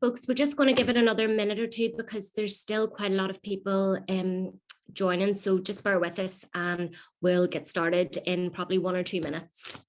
Folks, we're just going to give it another minute or two because there's still quite a lot of people joining, so just bear with us and we'll get started in probably 1 or 2 minutes.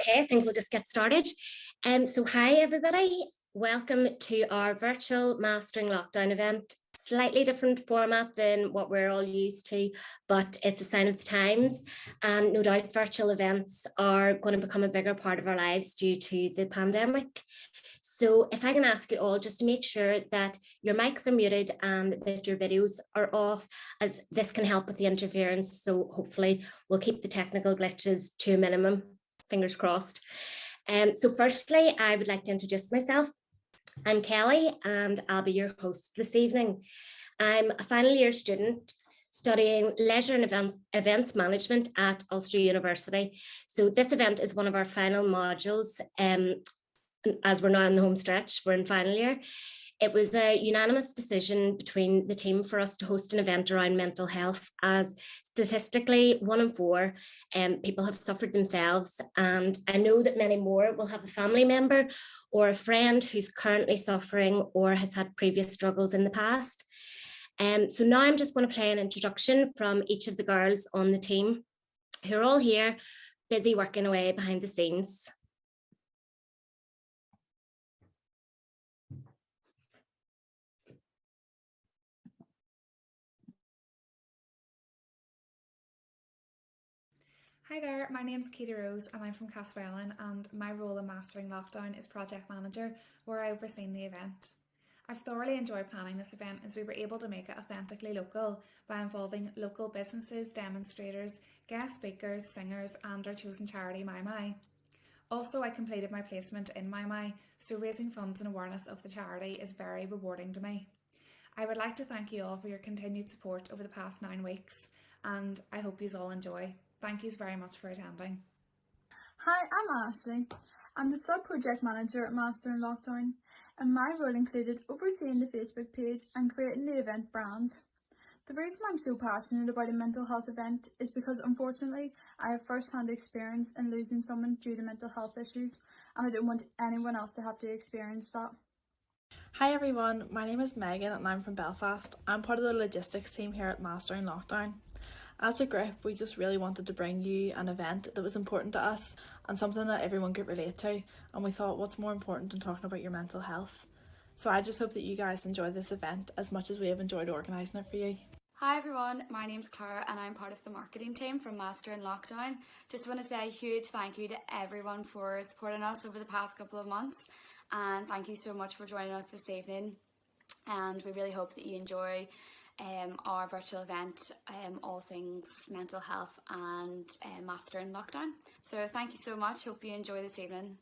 Okay, I think we'll just get started. So hi everybody, welcome to our virtual Mastering Lockdown event. Slightly different format than what we're all used to, but it's a sign of the times, and no doubt virtual events are going to become a bigger part of our lives due to the pandemic. So if I can ask you all just to make sure that your mics are muted and that your videos are off, as this can help with the interference, so hopefully we'll keep the technical glitches to a minimum. Fingers crossed. So firstly, I would like to introduce myself. I'm Kelly and I'll be your host this evening. I'm a final year student studying leisure and events management at Ulster University. So this event is one of our final modules. As we're now in the home stretch, we're in final year. It was a unanimous decision between the team for us to host an event around mental health, as statistically 1 in 4 people have suffered themselves. And I know that many more will have a family member or a friend who's currently suffering or has had previous struggles in the past. So now I'm just going to play an introduction from each of the girls on the team who are all here, busy working away behind the scenes. Hi there, my name's Katie Rose and I'm from Castlefellin, and my role in Mastering Lockdown is Project Manager, where I overseen the event. I've thoroughly enjoyed planning this event as we were able to make it authentically local by involving local businesses, demonstrators, guest speakers, singers and our chosen charity MYMY. Also, I completed my placement in MYMY, so raising funds and awareness of the charity is very rewarding to me. I would like to thank you all for your continued support over the past 9 weeks, and I hope you all enjoy. Thank you very much for attending. Hi, I'm Ashley. I'm the sub-project manager at Mastering Lockdown, and my role included overseeing the Facebook page and creating the event brand. The reason I'm so passionate about a mental health event is because unfortunately I have first-hand experience in losing someone due to mental health issues, and I don't want anyone else to have to experience that. Hi everyone, my name is Megan and I'm from Belfast. I'm part of the logistics team here at Mastering Lockdown. As a group, we just really wanted to bring you an event that was important to us and something that everyone could relate to, and we thought what's more important than talking about your mental health. So I just hope that you guys enjoy this event as much as we have enjoyed organising it for you. Hi everyone, my name's Clarke and I'm part of the marketing team from Master in Lockdown. Just want to say a huge thank you to everyone for supporting us over the past couple of months, and thank you so much for joining us this evening, and we really hope that you enjoy our virtual event, all things mental health and Master in Lockdown. So thank you so much, hope you enjoy this evening.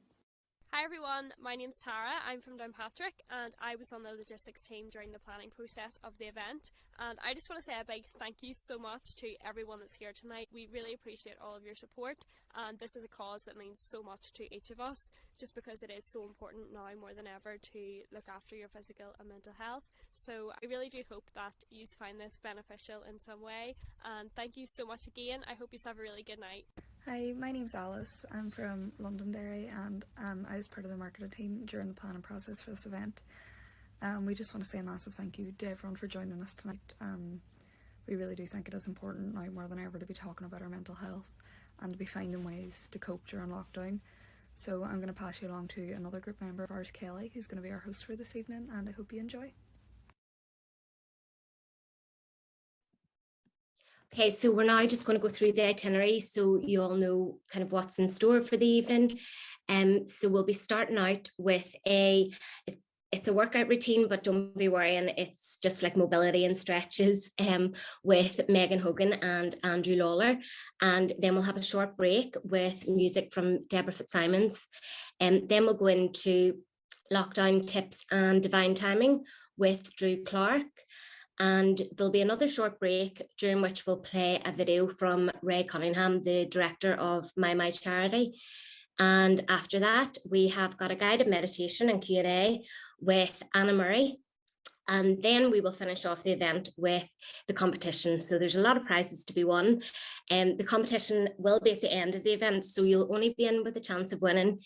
Hi everyone, my name's Tara, I'm from Downpatrick and I was on the logistics team during the planning process of the event, and I just want to say a big thank you so much to everyone that's here tonight. We really appreciate all of your support, and this is a cause that means so much to each of us just because it is so important now more than ever to look after your physical and mental health. So I really do hope that you find this beneficial in some way, and thank you so much again. I hope you have a really good night. Hi, my name's Alice. I'm from Londonderry and I was part of the marketing team during the planning process for this event. We just want to say a massive thank you to everyone for joining us tonight. We really do think it is important now more than ever to be talking about our mental health and to be finding ways to cope during lockdown. So I'm going to pass you along to another group member of ours, Kelly, who's going to be our host for this evening, and I hope you enjoy. Okay, so we're now just going to go through the itinerary so you all know kind of what's in store for the evening. So we'll be starting out with it's a workout routine, but don't be worrying, it's just like mobility and stretches with Megan Hogan and Andrew Lawlor. And then we'll have a short break with music from Deborah Fitzsimons. And then we'll go into lockdown tips and divine timing with Clarke. And there'll be another short break during which we'll play a video from Cunningham, the director of MYMY charity. And after that, we have got a guided meditation and Q&A with Anna Murray. And then we will finish off the event with the competition. So there's a lot of prizes to be won. And the competition will be at the end of the event. So you'll only be in with a chance of winning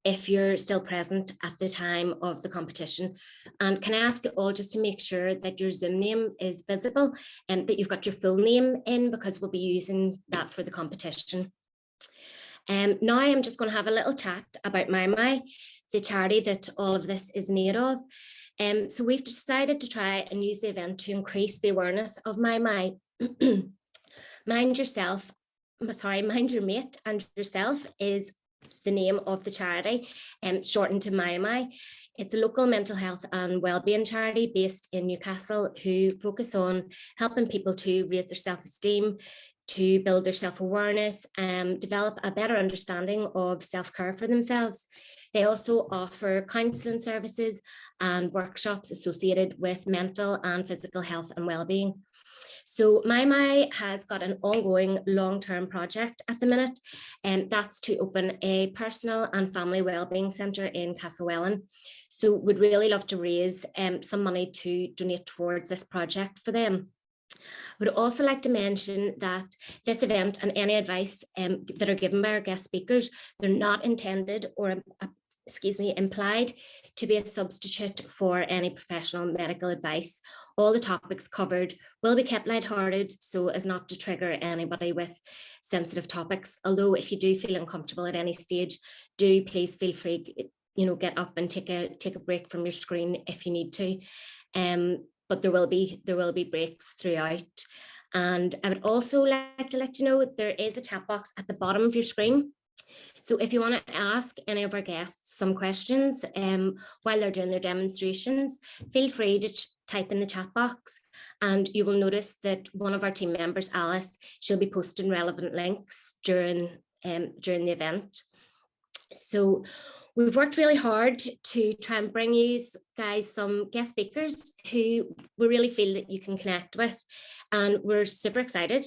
if you're still present at the time of the competition. And can I ask you all just to make sure that your Zoom name is visible and that you've got your full name in, because we'll be using that for the competition. Now I'm just going to have a little chat about MYMY, the charity that all of this is in aid of. So we've decided to try and use the event to increase the awareness of MYMY. Mind your mate and yourself is the name of the charity, shortened to MYMY. It's a local mental health and wellbeing charity based in Newcastle who focus on helping people to raise their self-esteem, to build their self-awareness, develop a better understanding of self-care for themselves. They also offer counselling services and workshops associated with mental and physical health and wellbeing. So MYMY has got an ongoing long-term project at the minute, and that's to open a personal and family wellbeing centre in Castlewellan. So we'd really love to raise some money to donate towards this project for them. Would also like to mention that this event and any advice that are given by our guest speakers, they're not intended or implied to be a substitute for any professional medical advice. All the topics covered will be kept lighthearted so as not to trigger anybody with sensitive topics. Although if you do feel uncomfortable at any stage, do please feel free, get up and take a break from your screen if you need to. But there will be breaks throughout. And I would also like to let you know there is a chat box at the bottom of your screen. So if you want to ask any of our guests some questions while they're doing their demonstrations, feel free to type in the chat box, and you will notice that one of our team members, Alice, she'll be posting relevant links during the event. So we've worked really hard to try and bring you guys some guest speakers who we really feel that you can connect with, and we're super excited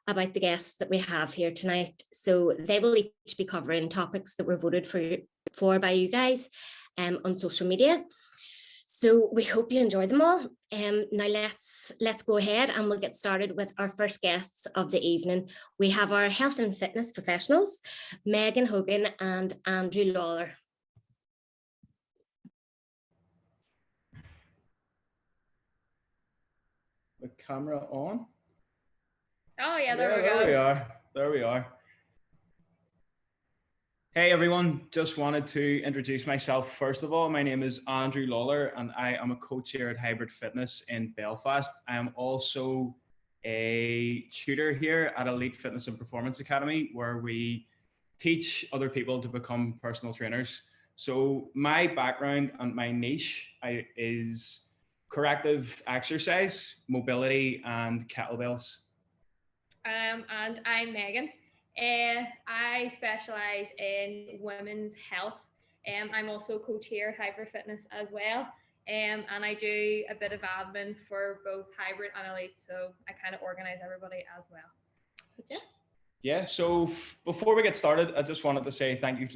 about the guests that we have here tonight. So they will each be covering topics that were voted for by you guys on social media. So we hope you enjoy them all. Now let's go ahead and we'll get started with our first guests of the evening. We have our health and fitness professionals, Megan Hogan and Andrew Lawlor. the camera on? Oh yeah, there we There go. we are. There we are. Hey everyone, just wanted to introduce myself. First of all, my name is Andrew Lawlor and I am a coach here at Hybrid Fitness in Belfast. I am also a tutor here at Elite Fitness and Performance Academy, where we teach other people to become personal trainers. So my background and my niche is corrective exercise, mobility and kettlebells. And I'm Megan. I specialise in women's health. I'm also a coach here at Hybrid Fitness as well. And I do a bit of admin for both Hybrid and Elite, so I kind of organise everybody as well. But yeah, so before we get started, I just wanted to say thank you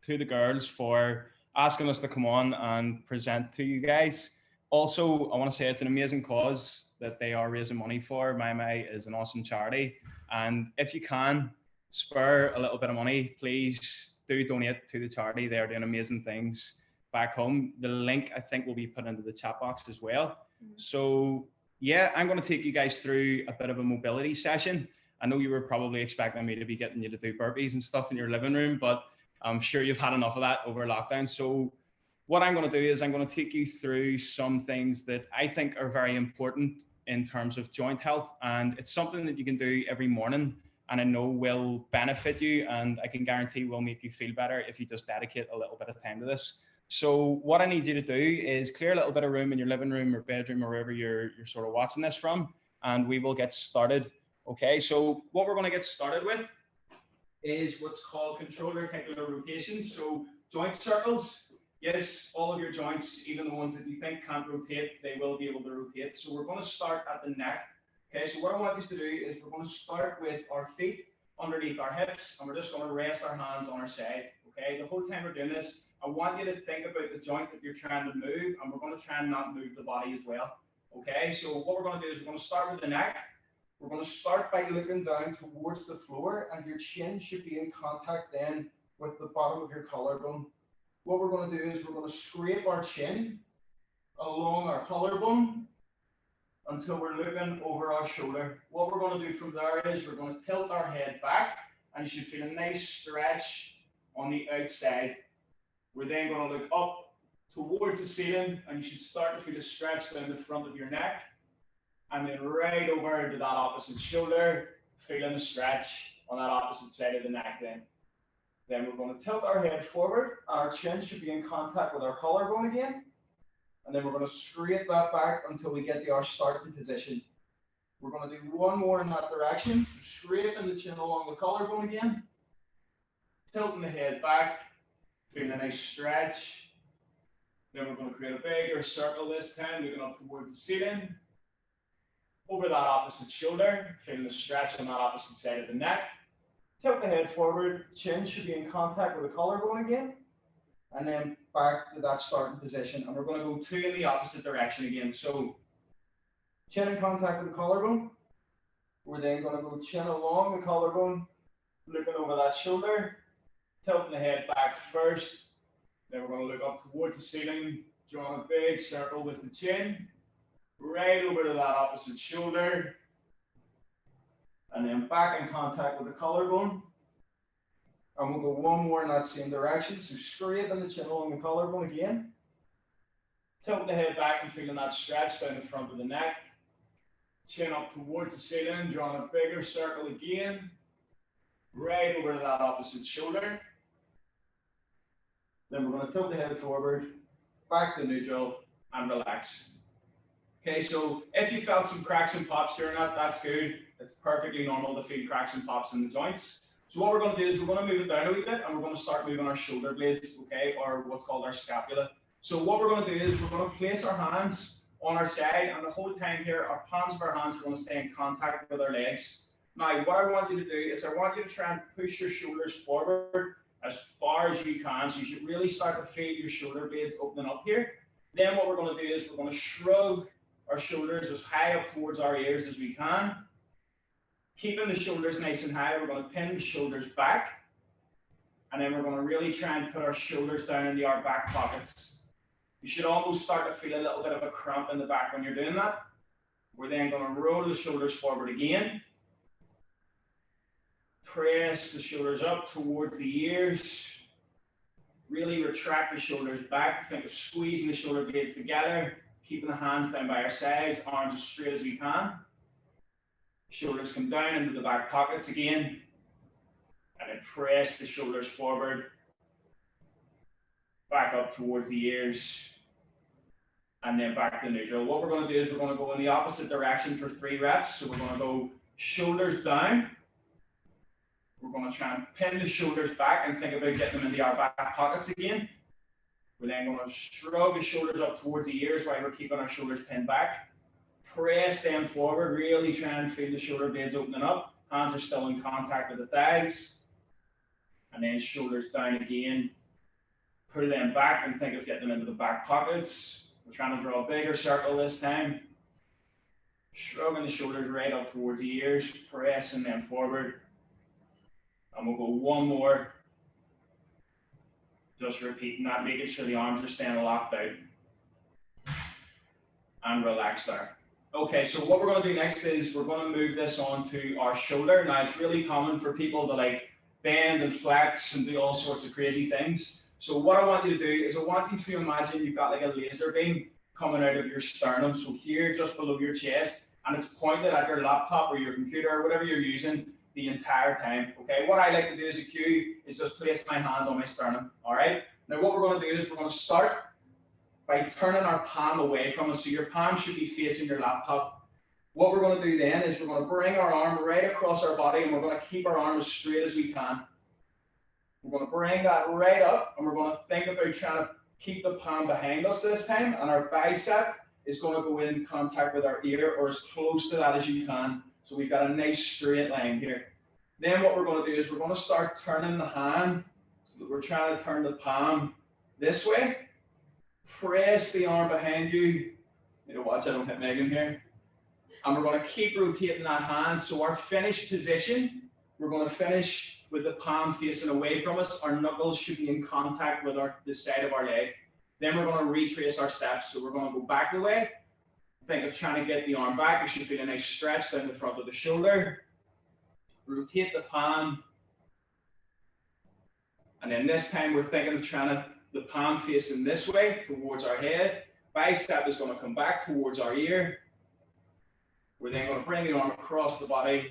to the girls for asking us to come on and present to you guys. Also, I want to say it's an amazing cause that they are raising money for. MYMY is an awesome charity. And if you can spare a little bit of money, please do donate to the charity. They're doing amazing things back home. The link, I think, will be put into the chat box as well. So yeah, I'm going to take you guys through a bit of a mobility session. I know you were probably expecting me to be getting you to do burpees and stuff in your living room, but I'm sure you've had enough of that over lockdown. So what I'm going to do is I'm going to take you through some things that I think are very important in terms of joint health. And it's something that you can do every morning and I know will benefit you. And I can guarantee will make you feel better if you just dedicate a little bit of time to this. So what I need you to do is clear a little bit of room in your living room or bedroom or wherever you're sort of watching this from, and we will get started. Okay, so what we're going to get started with is what's called controlled articular rotation. So joint circles. Yes, all of your joints, even the ones that you think can't rotate, they will be able to rotate. So we're going to start at the neck. Okay, so what I want you to do is we're going to start with our feet underneath our hips, and we're just going to rest our hands on our side. Okay, the whole time we're doing this, I want you to think about the joint that you're trying to move, and we're going to try and not move the body as well. Okay, so what we're going to do is we're going to start with the neck. We're going to start by looking down towards the floor, and your chin should be in contact then with the bottom of your collarbone. What we're going to do is we're going to scrape our chin along our collarbone until we're looking over our shoulder. What we're going to do from there is we're going to tilt our head back, and you should feel a nice stretch on the outside. We're then going to look up towards the ceiling, and you should start to feel a stretch down the front of your neck, and then right over to that opposite shoulder, feeling a stretch on that opposite side of the neck then. Then we're going to tilt our head forward, and our chin should be in contact with our collarbone again. And then we're going to scrape that back until we get to our starting position. We're going to do one more in that direction. So scraping the chin along the collarbone again. Tilting the head back, feeling a nice stretch. Then we're going to create a bigger circle this time, looking up towards the ceiling. Over that opposite shoulder, feeling a stretch on that opposite side of the neck. Tilt the head forward, chin should be in contact with the collarbone again, and then back to that starting position. And we're going to go two in the opposite direction again. So chin in contact with the collarbone. We're then going to go chin along the collarbone, looking over that shoulder, tilting the head back first. Then we're going to look up towards the ceiling, drawing a big circle with the chin, right over to that opposite shoulder. And then back in contact with the collarbone. And we'll go one more in that same direction. So scraping the chin along the collarbone again. Tilt the head back and feeling that stretch down the front of the neck. Chin up towards the ceiling, drawing a bigger circle again. Right over to that opposite shoulder. Then we're going to tilt the head forward, back to neutral, and relax. Okay, so if you felt some cracks and pops during that, that's good. It's perfectly normal to feel cracks and pops in the joints. So what we're going to do is we're going to move it down a wee bit, and we're going to start moving our shoulder blades, okay, or what's called our scapula. So what we're going to do is we're going to place our hands on our side, and the whole time here, our palms of our hands are going to stay in contact with our legs. Now, what I want you to do is I want you to try and push your shoulders forward as far as you can. So you should really start to feel your shoulder blades opening up here. Then what we're going to do is we're going to shrug our shoulders as high up towards our ears as we can. Keeping the shoulders nice and high, we're going to pin the shoulders back. And then we're going to really try and put our shoulders down into our back pockets. You should almost start to feel a little bit of a cramp in the back when you're doing that. We're then going to roll the shoulders forward again. Press the shoulders up towards the ears. Really retract the shoulders back. Think of squeezing the shoulder blades together, keeping the hands down by our sides, arms as straight as we can. Shoulders come down into the back pockets again. And then press the shoulders forward. Back up towards the ears. And then back to neutral. What we're going to do is we're going to go in the opposite direction for 3 reps. So we're going to go shoulders down. We're going to try and pin the shoulders back and think about getting them into our back pockets again. We're then going to shrug the shoulders up towards the ears while we're keeping our shoulders pinned back. Press them forward, really try and feel the shoulder blades opening up. Hands are still in contact with the thighs. And then shoulders down again. Pull them back and think of getting them into the back pockets. We're trying to draw a bigger circle this time. Shrugging the shoulders right up towards the ears, pressing them forward. And we'll go one more. Just repeating that, making sure the arms are staying locked out. And relax there. Okay, so what we're going to do next is we're going to move this on to our shoulder. Now, it's really common for people to like bend and flex and do all sorts of crazy things. So what I want you to do is I want you to imagine you've got like a laser beam coming out of your sternum. So here, just below your chest, and it's pointed at your laptop or your computer or whatever you're using the entire time. Okay, what I like to do as a cue is just place my hand on my sternum. All right, now what we're going to do is we're going to start by turning our palm away from us. So your palm should be facing your laptop. What we're going to do then is we're going to bring our arm right across our body and we're going to keep our arm as straight as we can. We're going to bring that right up and we're going to think about trying to keep the palm behind us this time, and our bicep is going to go in contact with our ear or as close to that as you can. So we've got a nice straight line here. Then what we're going to do is we're going to start turning the hand so that we're trying to turn the palm this way. Press the arm behind you. You know, watch I don't hit Megan here. And we're going to keep rotating that hand. So our finished position, we're going to finish with the palm facing away from us. Our knuckles should be in contact with the side of our leg. Then we're going to retrace our steps. So we're going to go back the way. Think of trying to get the arm back. You should feel a nice stretch down the front of the shoulder. Rotate the palm. And then this time we're thinking of trying to, the palm facing this way towards our head. Bicep is going to come back towards our ear. We're then going to bring the arm across the body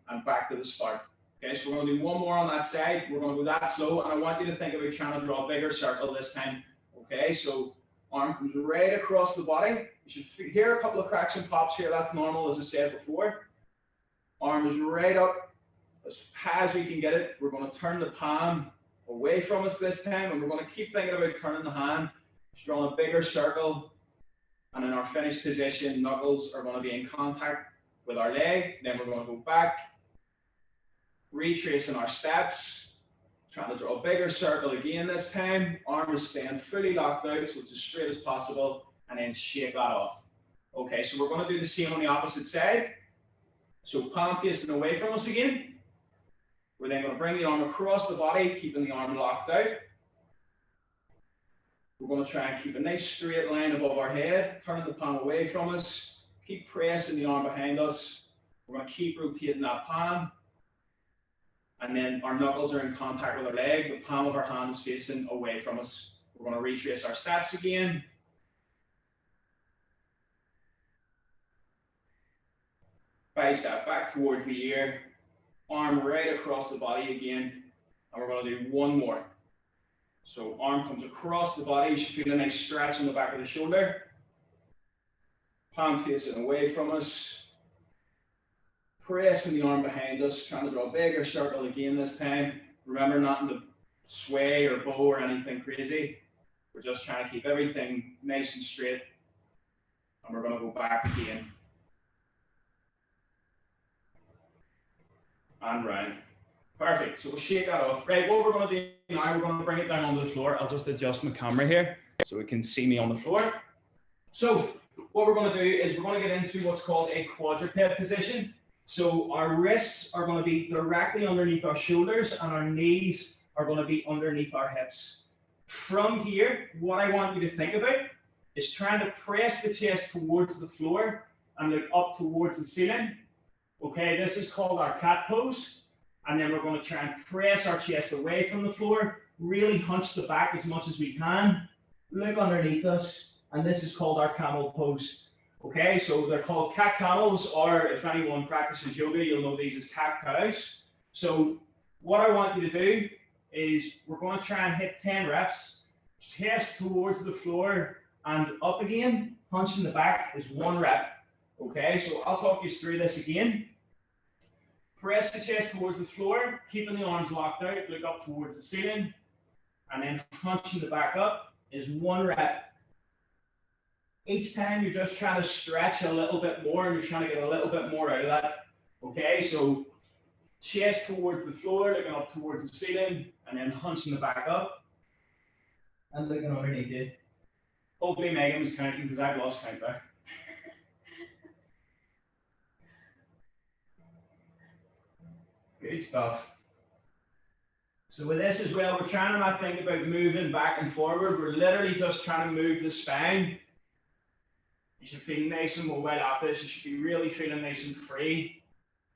and back to the start. Okay, so we're going to do one more on that side. We're going to go that slow, and I want you to think about trying to draw a bigger circle this time. Okay, so arm comes right across the body. You should hear a couple of cracks and pops here. That's normal, as I said before. Arm is right up as high as we can get it. We're going to turn the palm away from us this time, and we're going to keep thinking about turning the hand, drawing a bigger circle. And in our finished position, knuckles are going to be in contact with our leg. Then we're going to go back, retracing our steps, trying to draw a bigger circle again this time. Arm is staying fully locked out, so it's as straight as possible, and then shake that off. Okay, so we're going to do the same on the opposite side. So palm facing away from us again. We're then going to bring the arm across the body, keeping the arm locked out. We're going to try and keep a nice straight line above our head, turning the palm away from us. Keep pressing the arm behind us. We're going to keep rotating that palm. And then our knuckles are in contact with our leg. The palm of our hand is facing away from us. We're going to retrace our steps again. Bicep back towards the ear. Arm right across the body again. And we're going to do one more. So arm comes across the body. You should feel a nice stretch in the back of the shoulder. Palm facing away from us. Pressing the arm behind us, trying to draw a bigger circle again this time. Remember, nothing to sway or bow or anything crazy. We're just trying to keep everything nice and straight. And we're going to go back again. And round. Perfect. So we'll shake that off. Right, what we're going to do now, we're going to bring it down onto the floor. I'll just adjust my camera here so we can see me on the floor. So what we're going to do is we're going to get into what's called a quadruped position. So our wrists are going to be directly underneath our shoulders and our knees are going to be underneath our hips. From here, what I want you to think about is trying to press the chest towards the floor and look up towards the ceiling. Okay, this is called our cat pose. And then we're going to try and press our chest away from the floor, really hunch the back as much as we can, look underneath us, and this is called our camel pose. Okay, so they're called cat camels, or if anyone practices yoga, you'll know these as cat cows. So what I want you to do is we're going to try and hit 10 reps, chest towards the floor and up again, hunching the back is 1 rep. Okay, so I'll talk you through this again. Press the chest towards the floor, keeping the arms locked out, look up towards the ceiling, and then hunching the back up is 1 rep. Each time you're just trying to stretch a little bit more and you're trying to get a little bit more out of that. Okay, so chest towards the floor, looking up towards the ceiling, and then hunching the back up and looking underneath it. Hopefully Megan was counting because I've lost count there. Good stuff. So with this as well, we're trying to not think about moving back and forward. We're literally just trying to move the spine. You should feel nice and mobile after this. You should be really feeling nice and free.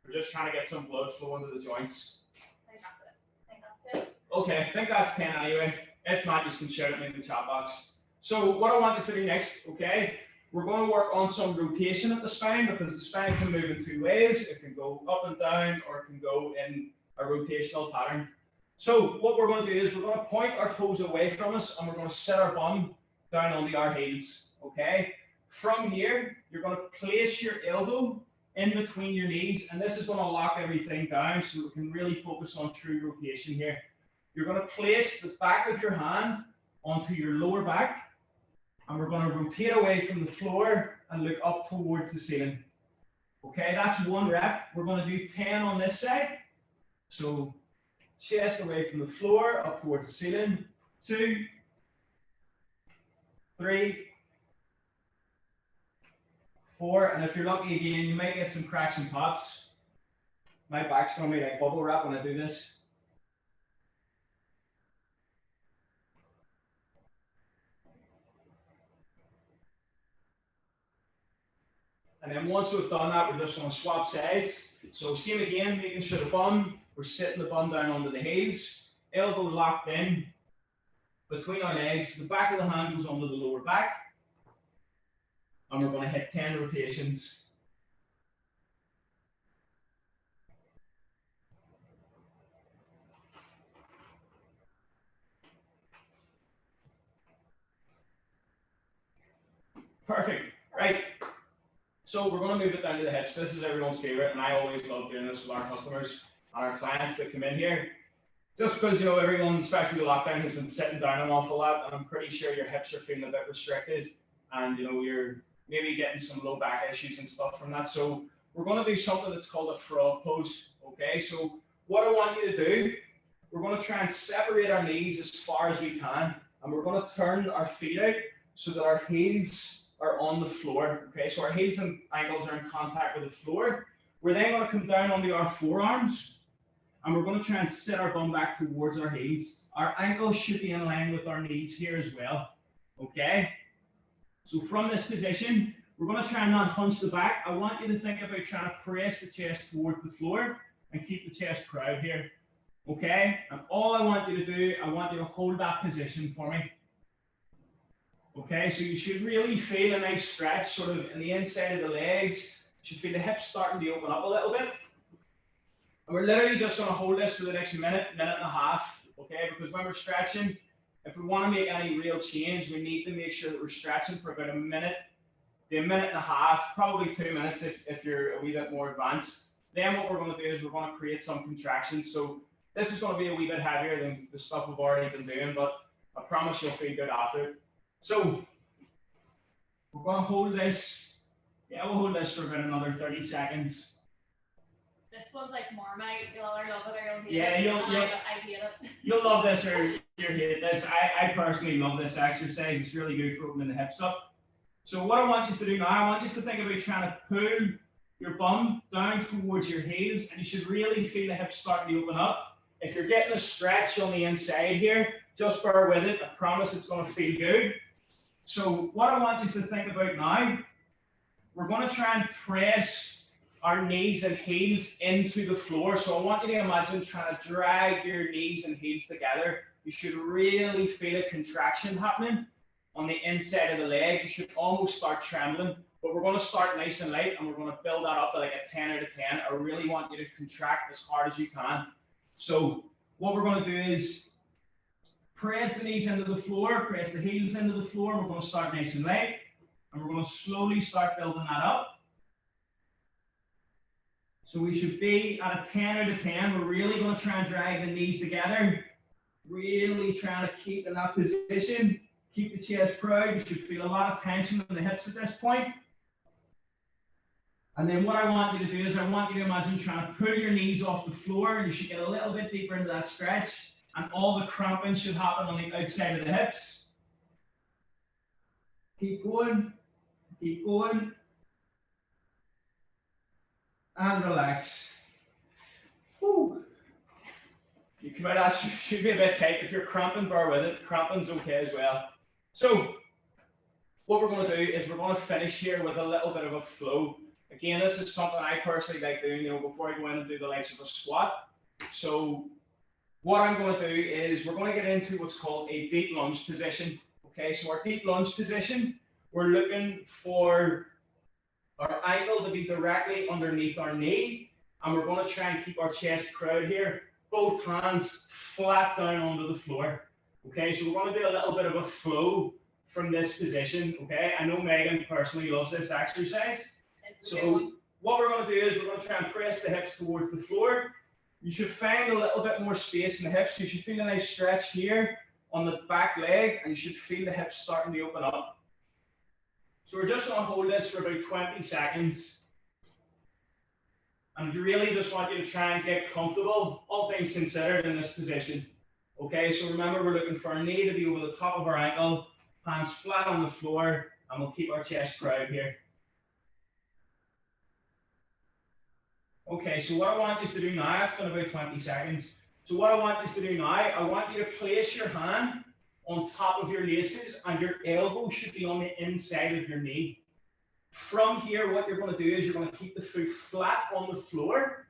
We're just trying to get some blood flow into the joints. I think that's it. I think that's it. Okay, I think that's 10 anyway. If not, you can shout at me in the chat box. So what I want us to do next, okay, we're going to work on some rotation at the spine because the spine can move in 2 ways. It can go up and down, or it can go in a rotational pattern. So what we're going to do is we're going to point our toes away from us and we're going to set our bum down onto our heels, okay? From here, you're going to place your elbow in between your knees, and this is going to lock everything down so we can really focus on true rotation here. You're going to place the back of your hand onto your lower back, and we're going to rotate away from the floor and look up towards the ceiling. Okay, that's 1 rep. We're going to do 10 on this side. So chest away from the floor, up towards the ceiling. 2, 3, 4, and if you're lucky again, you might get some cracks and pops. My back's going to be like bubble wrap when I do this. And then once we've done that, we're just going to swap sides. So same again, making sure the bum, we're sitting the bum down onto the heels, elbow locked in between our legs, the back of the hand goes onto the lower back, and we're going to hit 10 rotations. Perfect, right. So we're going to move it down to the hips. This is everyone's favorite, and I always love doing this with our customers and our clients that come in here. Just because, you know, everyone, especially the lockdown, has been sitting down an awful lot, and I'm pretty sure your hips are feeling a bit restricted, and, you know, you're maybe getting some low back issues and stuff from that. So we're going to do something that's called a frog pose, okay? So what I want you to do, we're going to try and separate our knees as far as we can, and we're going to turn our feet out so that our heels are on the floor, okay? So our heels and ankles are in contact with the floor. We're then going to come down onto our forearms, and we're going to try and sit our bum back towards our heels. Our ankles should be in line with our knees here as well, okay? So from this position, we're going to try and not hunch the back. I want you to think about trying to press the chest towards the floor and keep the chest proud here, okay? And all I want you to do, I want you to hold that position for me. Okay, so you should really feel a nice stretch sort of in the inside of the legs. You should feel the hips starting to open up a little bit. And we're literally just going to hold this for the next minute, minute and a half, okay? Because when we're stretching, if we want to make any real change, we need to make sure that we're stretching for about a minute to a minute and a half, probably 2 minutes if you're a wee bit more advanced. Then what we're going to do is we're going to create some contractions. So this is going to be a wee bit heavier than the stuff we've already been doing, but I promise you'll feel good after it. So we're going to hold this. Yeah, we'll hold this for about another 30 seconds. This one's like Marmite. You'll either love it or you'll hate Yeah, it. I hate it. You'll love this or you'll hate this. I personally love this exercise. It's really good for opening the hips up. So what I want you to do now, I want you to think about trying to pull your bum down towards your heels, and you should really feel the hips starting to open up. If you're getting a stretch on the inside here, just bear with it. I promise it's going to feel good. So what I want you to think about now we're going to try and press our knees and heels into the floor. So I want you to imagine trying to drag your knees and heels together. You should really feel a contraction happening on the inside of the leg. You should almost start trembling, but we're going to start nice and light and we're going to build that up to like a 10 out of 10. I really want you to contract as hard as you can. So what we're going to do is press the knees into the floor, press the heels into the floor. We're going to start nice and light and we're going to slowly start building that up. So we should be at a 10 out of 10. We're really going to try and drag the knees together. Really trying to keep in that position. Keep the chest proud. You should feel a lot of tension in the hips at this point. And then what I want you to do is I want you to imagine trying to pull your knees off the floor. You should get a little bit deeper into that stretch. And all the cramping should happen on the outside of the hips. Keep going. Keep going. And relax. Whew. You come out, that should be a bit tight. If you're cramping, bear with it. Cramping's okay as well. So, what we're going to do is we're going to finish here with a little bit of a flow. Again, this is something I personally like doing, before I go in and do the likes of a squat. So, what I'm going to do is we're going to get into what's called a deep lunge position. Okay, so our deep lunge position, we're looking for our ankle to be directly underneath our knee, and we're going to try and keep our chest proud here. Both hands flat down onto the floor. Okay, so we're going to do a little bit of a flow from this position. Okay, I know Megan personally loves this exercise. So what we're going to do is we're going to try and press the hips towards the floor. You should find a little bit more space in the hips. You should feel a nice stretch here on the back leg, and you should feel the hips starting to open up. So we're just going to hold this for about 20 seconds. And really just want you to try and get comfortable, all things considered, in this position. Okay, so remember we're looking for our knee to be over the top of our ankle, hands flat on the floor, and we'll keep our chest proud here. Okay, so what I want you to do now, it's been about 20 seconds. So what I want you to do now, I want you to place your hand on top of your laces and your elbow should be on the inside of your knee. From here, what you're going to do is you're going to keep the foot flat on the floor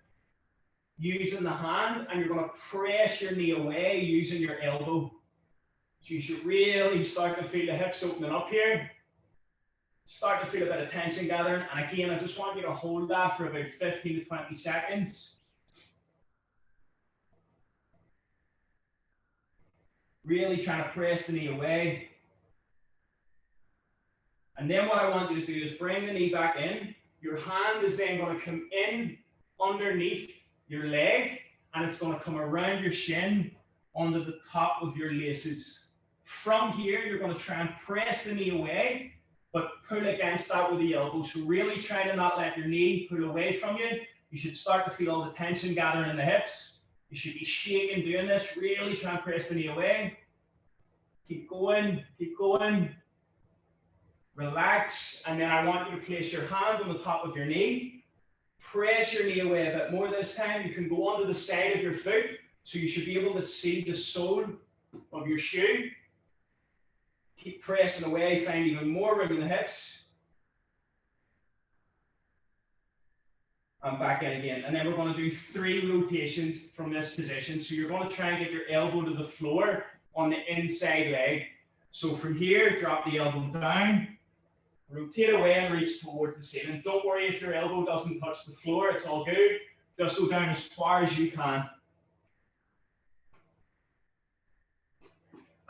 using the hand, and you're going to press your knee away using your elbow. So you should really start to feel the hips opening up here. Start to feel a bit of tension gathering. And again, I just want you to hold that for about 15 to 20 seconds. Really trying to press the knee away. And then what I want you to do is bring the knee back in. Your hand is then going to come in underneath your leg, and it's going to come around your shin onto the top of your laces. From here, you're going to try and press the knee away, but pull against that with the elbow. So really try to not let your knee pull away from you. You should start to feel all the tension gathering in the hips. You should be shaking doing this. Really try and press the knee away. Keep going, keep going. Relax, and then I want you to place your hand on the top of your knee. Press your knee away a bit more this time. You can go onto the side of your foot, so you should be able to see the sole of your shoe. Keep pressing away, find even more room in the hips. And back in again. And then we're going to do 3 rotations from this position. So you're going to try and get your elbow to the floor on the inside leg. So from here, drop the elbow down. Rotate away and reach towards the ceiling. Don't worry if your elbow doesn't touch the floor, it's all good. Just go down as far as you can.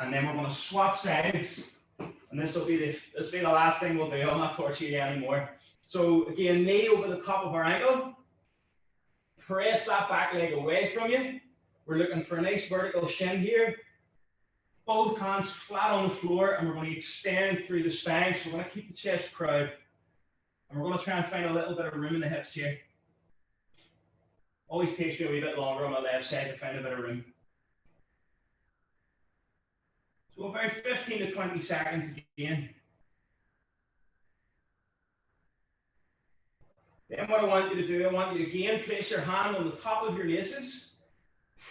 And then we're going to swap sides. And this will be the last thing we'll do. I'll not torture you anymore. So again, knee over the top of our ankle. Press that back leg away from you. We're looking for a nice vertical shin here. Both hands flat on the floor, and we're going to extend through the spine. So we're going to keep the chest proud. And we're going to try and find a little bit of room in the hips here. Always takes me a wee bit longer on my left side to find a bit of room. So about 15 to 20 seconds again. Then what I want you to do, I want you to again place your hand on the top of your laces.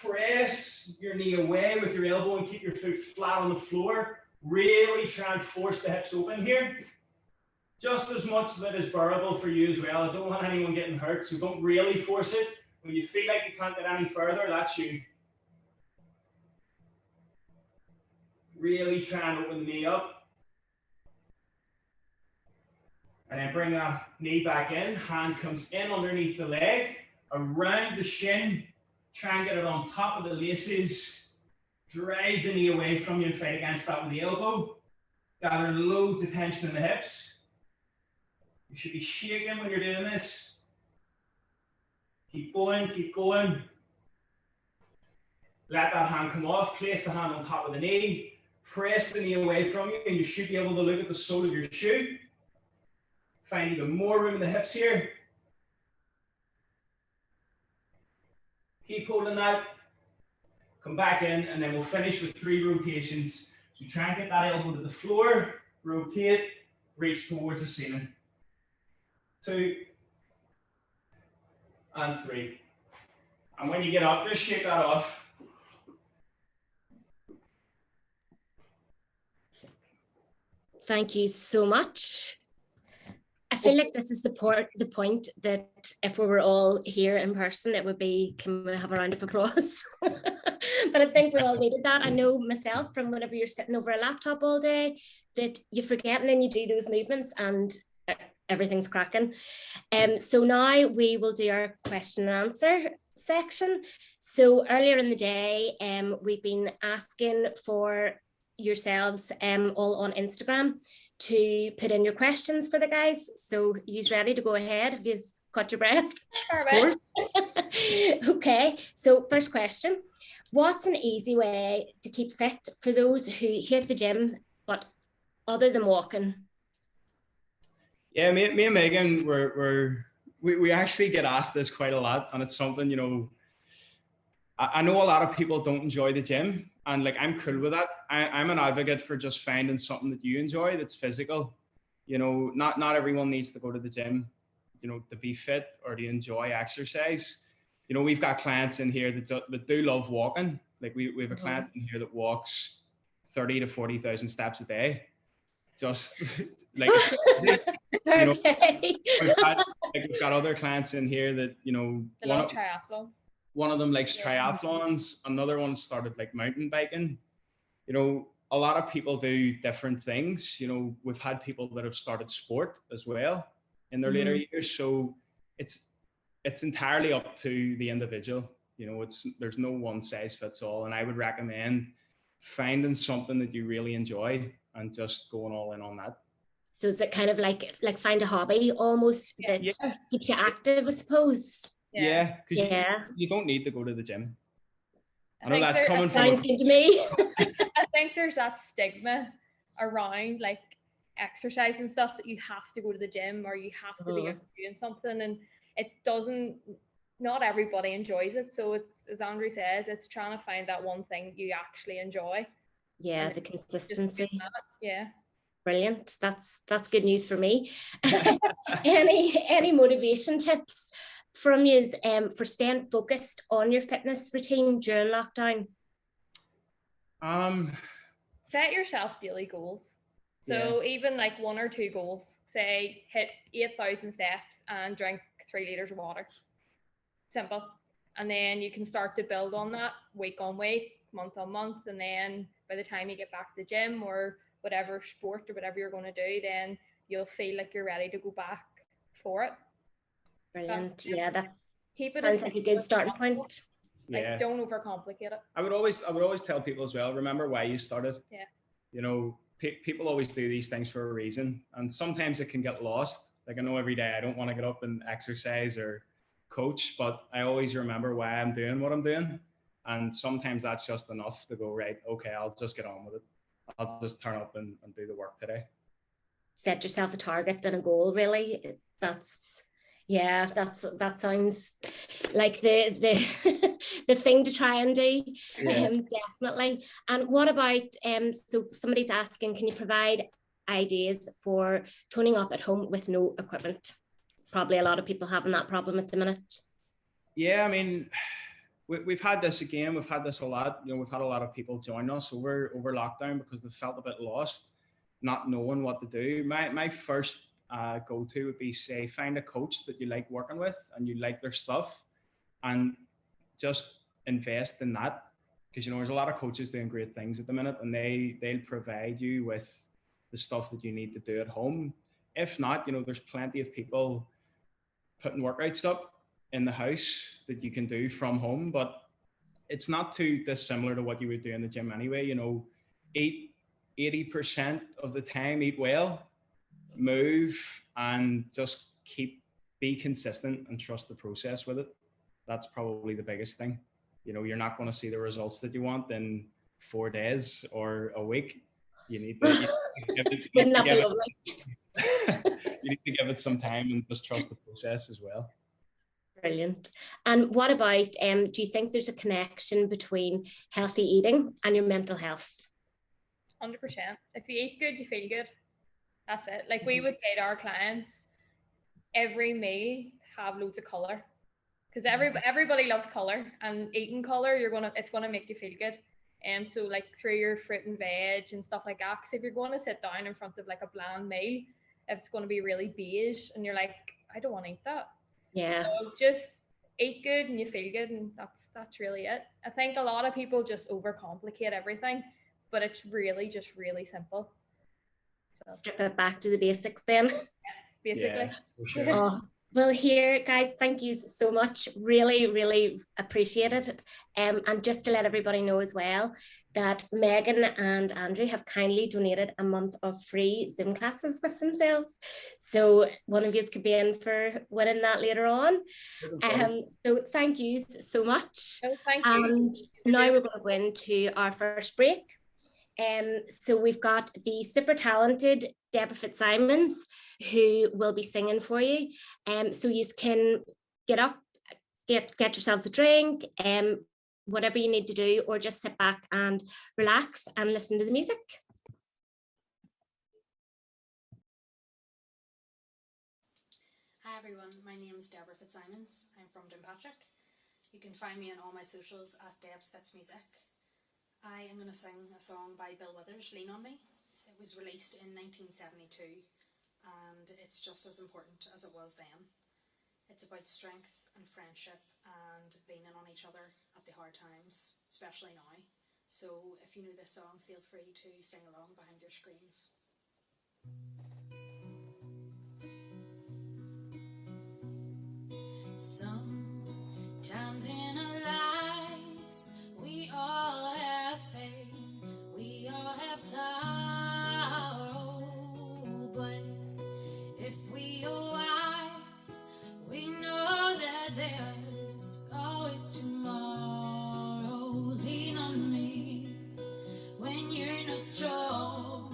Press your knee away with your elbow and keep your foot flat on the floor. Really try and force the hips open here. just as much of it is bearable for you as well. I don't want anyone getting hurt, so don't really force it. When you feel like you can't get any further, that's you. Really try and open the knee up. And then bring that knee back in. Hand comes in underneath the leg, around the shin. Try and get it on top of the laces. Drive the knee away from you and fight against that with the elbow. Gather loads of tension in the hips. You should be shaking when you're doing this. Keep going, keep going. Let that hand come off. Place the hand on top of the knee. Press the knee away from you, and you should be able to look at the sole of your shoe. Find even more room in the hips here. Keep holding that. Come back in, and then we'll finish with 3 rotations. So try and get that elbow to the floor, rotate, reach towards the ceiling. 2 and 3. And when you get up, just shake that off. Thank you so much. I feel like this is the point that if we were all here in person, it would be, can we have a round of applause? But I think we all needed that. I know myself from whenever you're sitting over a laptop all day, that you forget and then you do those movements and everything's cracking. So now we will do our question and answer section. So earlier in the day, we've been asking for yourselves all on Instagram to put in your questions for the guys. So you's ready to go ahead if you've got your breath? Okay, so first question. What's an easy way to keep fit for those who hate the gym, but other than walking? Yeah, me and Megan, we actually get asked this quite a lot, and it's something, you know, I know a lot of people don't enjoy the gym, and like I'm cool with that. I'm an advocate for just finding something that you enjoy that's physical. You know, not everyone needs to go to the gym, you know, to be fit or to enjoy exercise. You know, we've got clients in here that do love walking. Like we have a client in here that walks 30 to 40,000 steps a day. Just like, you know, we've got other clients in here that, you know, they love triathlons. One of them likes triathlons. Another one started like mountain biking. You know, a lot of people do different things. You know, we've had people that have started sport as well in their later years. So it's entirely up to the individual. You know, there's no one size fits all. And I would recommend finding something that you really enjoy and just going all in on that. So is it kind of like find a hobby almost that keeps you active, I suppose? Yeah, because you don't need to go to the gym. I know that's coming from. Sounds good to me. I think there's that stigma around like exercise and stuff that you have to go to the gym or you have to be doing something, and it doesn't. Not everybody enjoys it, so it's, as Andrew says, it's trying to find that one thing you actually enjoy. Yeah, the consistency. Yeah. Brilliant. That's good news for me. Any motivation tips from you for staying focused on your fitness routine during lockdown? Set yourself daily goals. So even like 1 or 2 goals, say hit 8,000 steps and drink 3 liters of water. Simple. And then you can start to build on that week on week, month on month. And then by the time you get back to the gym or whatever sport or whatever you're going to do, then you'll feel like you're ready to go back for it. Brilliant. That's keep it sounds like a good starting point. Like don't overcomplicate it. I would always tell people as well, remember why you started. Yeah. You know, people always do these things for a reason, and sometimes it can get lost. Like I know every day I don't want to get up and exercise or coach, but I always remember why I'm doing what I'm doing. And sometimes that's just enough to go, right, okay, I'll just get on with it. I'll just turn up and do the work today. Set yourself a target and a goal, really. That sounds like the the thing to try and do. Definitely. And what about so somebody's asking, can you provide ideas for toning up at home with no equipment? Probably a lot of people having that problem at the minute. Yeah, I mean, we've had this again. We've had this a lot. You know, we've had a lot of people join us over lockdown because they felt a bit lost, not knowing what to do. My first go to would be, say, find a coach that you like working with and you like their stuff, and just invest in that. Because, you know, there's a lot of coaches doing great things at the minute, and they'll provide you with the stuff that you need to do at home. If not, you know, there's plenty of people putting workouts up in the house that you can do from home, but it's not too dissimilar to what you would do in the gym anyway. You know, eat 80% of the time, eat well, move, and just be consistent and trust the process with it. That's probably the biggest thing. You know, you're not going to see the results that you want in 4 days or a week. You need to, Wouldn't that be lovely? you need to give it some time and just trust the process as well. Brilliant. And what about, do you think there's a connection between healthy eating and your mental health? 100%. If you eat good, you feel good. That's it. Like we would say to our clients, every meal have loads of colour, because everybody loves colour, and eating colour, it's gonna make you feel good. So like through your fruit and veg and stuff like that. Because if you're going to sit down in front of like a bland meal, if it's going to be really beige and you're like, I don't want to eat that. Yeah. So just eat good and you feel good, and that's really it. I think a lot of people just overcomplicate everything, but it's really just really simple. So strip it back to the basics then. Yeah, basically. Yeah, for sure. Oh, well, here, guys, thank you so much. Really, really appreciate it. And just to let everybody know as well that Megan and Andrew have kindly donated a month of free Zoom classes with themselves. So one of you could be in for winning that later on. So thank you so much. Oh, thank you. And now we're going to go into our first break. So we've got the super talented Deborah Fitzsimons who will be singing for you. So you can get up, get yourselves a drink, whatever you need to do, or just sit back and relax and listen to the music. Hi everyone, my name is Deborah Fitzsimons. I'm from Downpatrick. You can find me on all my socials at Debs Fitz Music. I am going to sing a song by Bill Withers, Lean On Me. It was released in 1972 and it's just as important as it was then. It's about strength and friendship and leaning on each other at the hard times, especially now. So if you know this song, feel free to sing along behind your screens. Sometimes in our lives we all have pain, we all have sorrow, but if we are wise, we know that there's always tomorrow. Lean on me when you're not strong,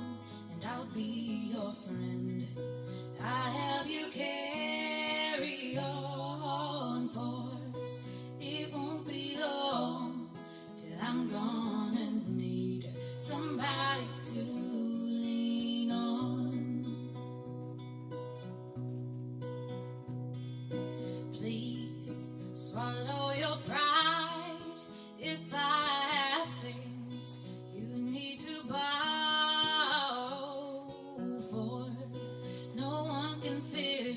and I'll be your friend. I have you carry on, for it won't be long till I'm gonna need somebody to lean on. Please swallow your pride if I have things you need to borrow, for no one can fill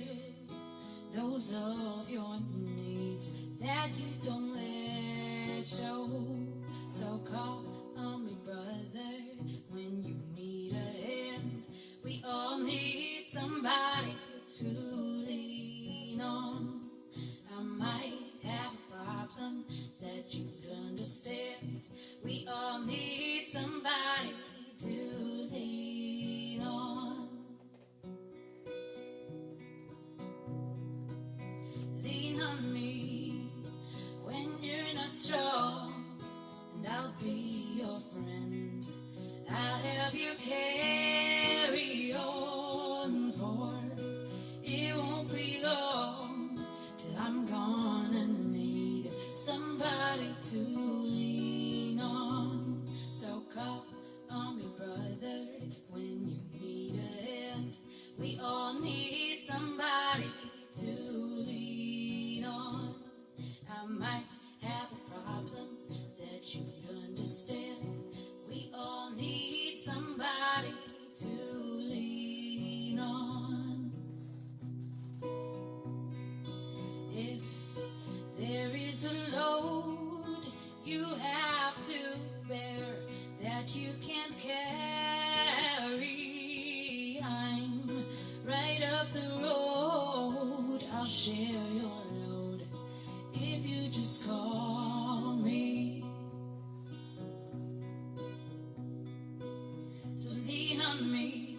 on me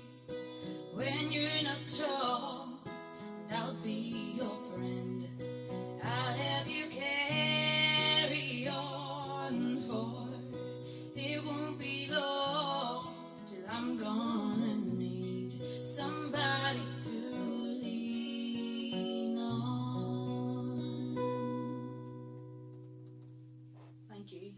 when you're not strong, and I'll be your friend. I'll help you carry on, for it won't be long till I'm gonna need somebody to lean on. Thank you.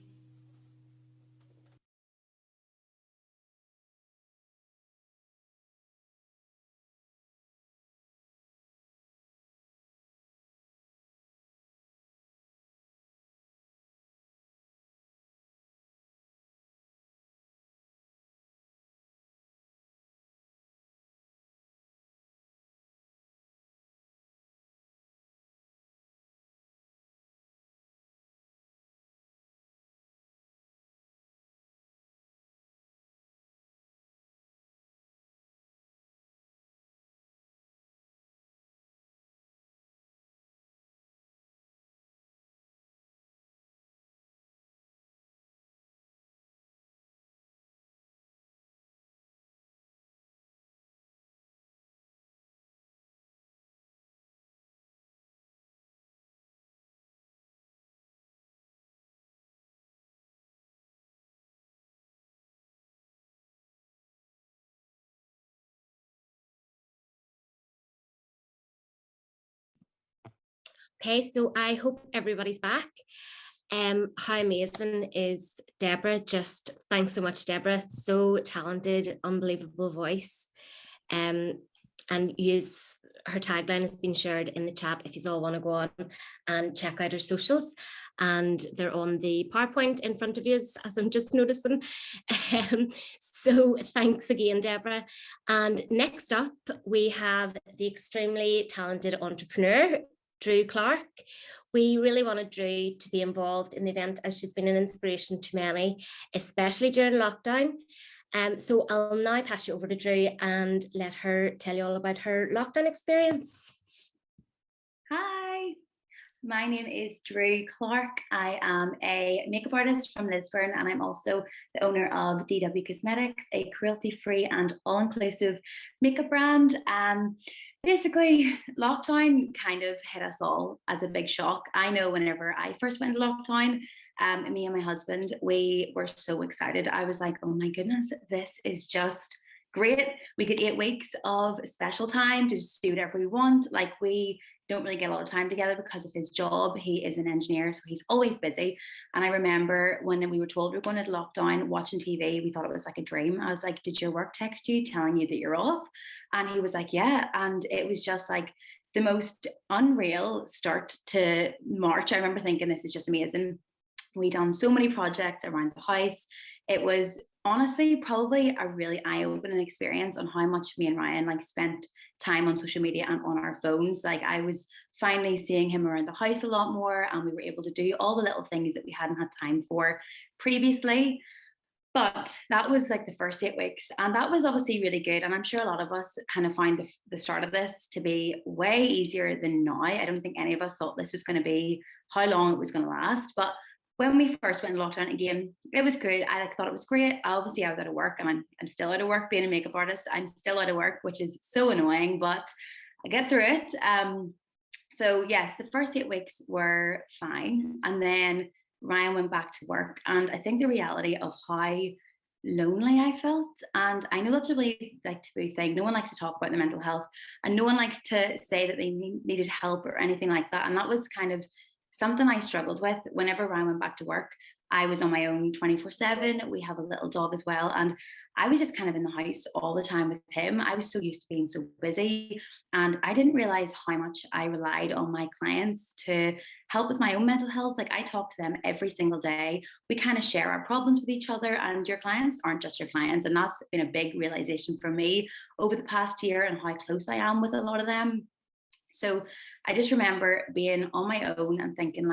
Okay, so I hope everybody's back. How amazing is Deborah? Just thanks so much, Deborah. So talented, unbelievable voice. And use her tagline has been shared in the chat if you all want to go on and check out her socials. And they're on the PowerPoint in front of you, as I'm just noticing. So thanks again, Deborah. And next up, we have the extremely talented entrepreneur, Clarke. We really wanted Drew to be involved in the event as she's been an inspiration to many, especially during lockdown. So I'll now pass you over to Drew and let her tell you all about her lockdown experience. Hi, my name is Drew Clarke. I am a makeup artist from Lisburn, and I'm also the owner of DW Cosmetics, a cruelty-free and all-inclusive makeup brand. Basically, lockdown kind of hit us all as a big shock. I know whenever I first went into lockdown, me and my husband, we were so excited. I was like, oh my goodness, this is just great. We get 8 weeks of special time to just do whatever we want. Like, we don't really get a lot of time together because of his job. He is an engineer, so he's always busy. And I remember when we were told we were going into lockdown, watching TV, we thought it was like a dream. I was like, did your work text you telling you that you're off? And he was like, yeah. And it was just like the most unreal start to March. I remember thinking, this is just amazing. We done so many projects around the house. It was honestly probably a really eye-opening experience on how much me and Ryan spent time on social media and on our phones. I was finally seeing him around the house a lot more, and we were able to do all the little things that we hadn't had time for previously. But that was the first 8 weeks, and that was obviously really good. And I'm sure a lot of us kind of find the start of this to be way easier than now. I don't think any of us thought this was going to be how long it was going to last. But when we first went in lockdown again, it was good. I thought it was great. Obviously, I was out of work, and I'm still out of work being a makeup artist. I'm still out of work, which is so annoying, but I get through it. So yes, the first 8 weeks were fine. And then Ryan went back to work. And I think the reality of how lonely I felt, and I know that's a really taboo thing. No one likes to talk about their mental health, and no one likes to say that they needed help or anything like that. And that was kind of something I struggled with. Whenever Ryan went back to work, I was on my own 24/7. We have a little dog as well. And I was just kind of in the house all the time with him. I was so used to being so busy. And I didn't realize how much I relied on my clients to help with my own mental health. I talk to them every single day. We kind of share our problems with each other, and your clients aren't just your clients. And that's been a big realization for me over the past year, and how close I am with a lot of them. So I just remember being on my own and thinking,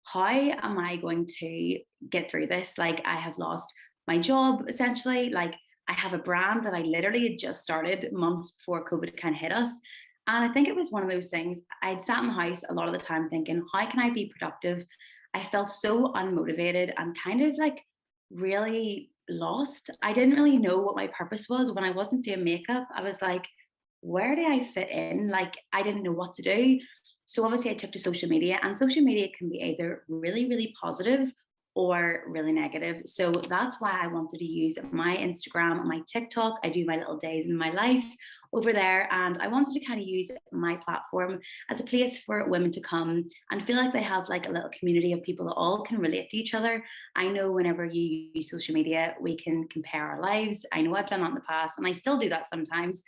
how am I going to get through this? I have lost my job, essentially. I have a brand that I literally had just started months before COVID kind of hit us. And I think it was one of those things. I'd sat in the house a lot of the time thinking, how can I be productive? I felt so unmotivated and kind of really lost. I didn't really know what my purpose was. When I wasn't doing makeup, I was like, where do I fit in? Like, I didn't know what to do. So obviously I took to social media, and social media can be either really, really positive or really negative. So that's why I wanted to use my Instagram and my TikTok. I do my little days in my life over there, and I wanted to kind of use my platform as a place for women to come and feel like they have like a little community of people that all can relate to each other. I know whenever you use social media, we can compare our lives. I know I've done that in the past, and I still do that sometimes.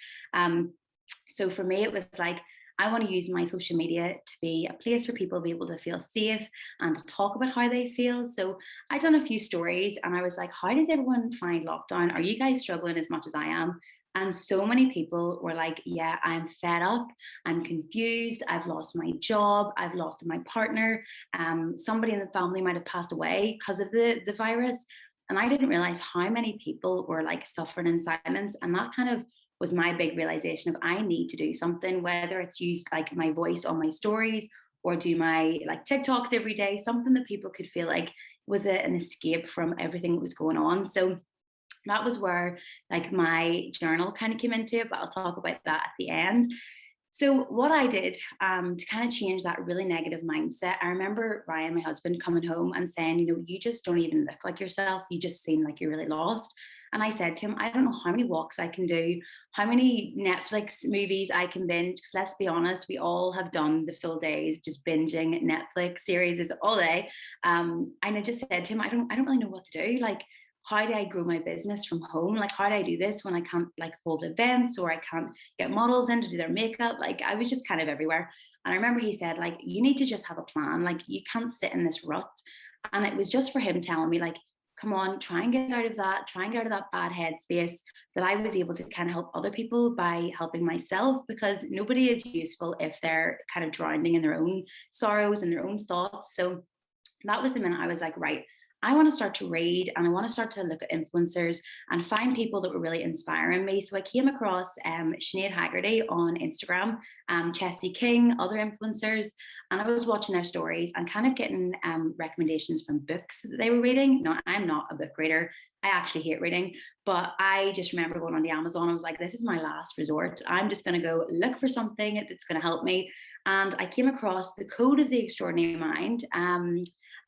So for me, it was like, I want to use my social media to be a place for people to be able to feel safe and to talk about how they feel. So I done a few stories, and I was like, how does everyone find lockdown? Are you guys struggling as much as I am? And so many people were like, yeah, I'm fed up. I'm confused. I've lost my job. I've lost my partner. Somebody in the family might have passed away because of the virus. And I didn't realize how many people were like suffering in silence. And that kind of was my big realization of, I need to do something, whether it's use like my voice on my stories or do my like TikToks every day, something that people could feel like was an escape from everything that was going on. So that was where like my journal kind of came into it, but I'll talk about that at the end. So what I did to kind of change that really negative mindset, I remember Ryan, my husband, coming home and saying, you know, you just don't even look like yourself. You just seem like you're really lost. And I said to him, I don't know how many walks I can do, how many Netflix movies I can binge. Because let's be honest, we all have done the full days just binging Netflix series all day. And I just said to him, I don't really know what to do. Like, how do I grow my business from home? Like, how do I do this when I can't like hold events, or I can't get models in to do their makeup? Like, I was just kind of everywhere. And I remember he said, like, you need to just have a plan. Like, you can't sit in this rut. And it was just for him telling me, like, come on, try and get out of that, try and get out of that bad headspace, that I was able to kind of help other people by helping myself, because nobody is useful if they're kind of drowning in their own sorrows and their own thoughts. So that was the minute I was like, right, I want to start to read, and I want to start to look at influencers and find people that were really inspiring me. So I came across Sinead Haggerty on Instagram, Chessie King, other influencers, and I was watching their stories and kind of getting recommendations from books that they were reading. Now, I'm not a book reader. I actually hate reading, but I just remember going on the Amazon. I was like, this is my last resort. I'm just going to go look for something that's going to help me. And I came across The Code of the Extraordinary Mind,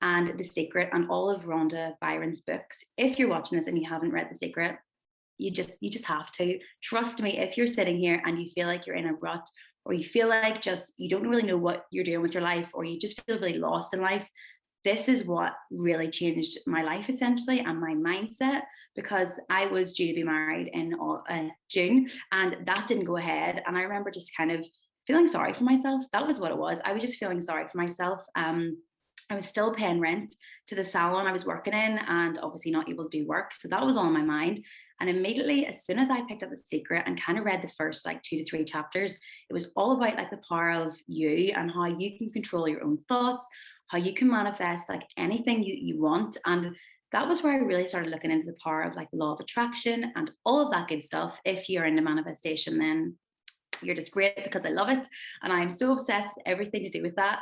and The Secret, and all of Rhonda Byron's books. If you're watching this and you haven't read The Secret, you just have to. Trust me, if you're sitting here and you feel like you're in a rut, or you feel like just you don't really know what you're doing with your life, or you just feel really lost in life, this is what really changed my life essentially, and my mindset, because I was due to be married in June, and that didn't go ahead. And I remember just kind of feeling sorry for myself. That was what it was. I was just feeling sorry for myself. I was still paying rent to the salon I was working in, and obviously not able to do work. So that was all in my mind. And immediately, as soon as I picked up The Secret and kind of read the first like 2 to 3 chapters, it was all about like the power of you and how you can control your own thoughts, how you can manifest like anything you want. And that was where I really started looking into the power of like the law of attraction and all of that good stuff. If you're into manifestation, then you're just great, because I love it. And I'm so obsessed with everything to do with that.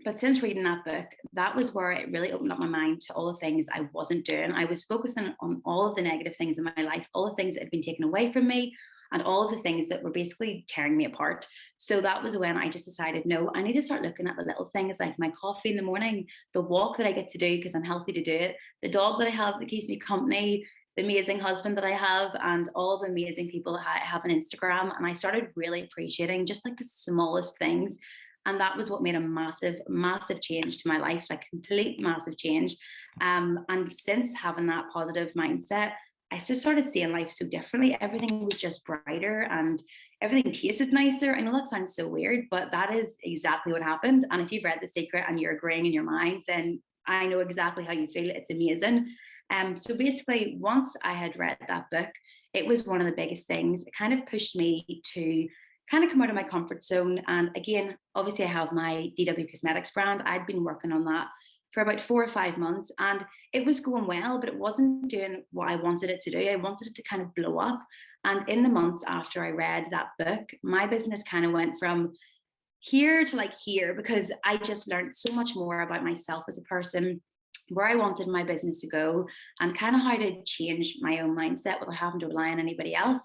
But since reading that book, that was where it really opened up my mind to all the things I wasn't doing. I was focusing on all of the negative things in my life, all the things that had been taken away from me, and all of the things that were basically tearing me apart. So that was when I just decided, no, I need to start looking at the little things, like my coffee in the morning, the walk that I get to do because I'm healthy to do it, the dog that I have that keeps me company, the amazing husband that I have, and all the amazing people that I have on Instagram. And I started really appreciating just like the smallest things. And that was what made a massive, massive change to my life, like complete massive change. And since having that positive mindset, I just started seeing life so differently. Everything was just brighter and everything tasted nicer. I know that sounds so weird, but that is exactly what happened. And if you've read The Secret and you're agreeing in your mind, then I know exactly how you feel. It's amazing. So basically, once I had read that book, it was one of the biggest things. It kind of pushed me to kind of come out of my comfort zone. And again, obviously I have my DW Cosmetics brand. I'd been working on that for about 4 or 5 months, and it was going well, but it wasn't doing what I wanted it to do. I wanted it to kind of blow up. And in the months after I read that book, my business kind of went from here to like here, because I just learned so much more about myself as a person, where I wanted my business to go, and kind of how to change my own mindset without having to rely on anybody else.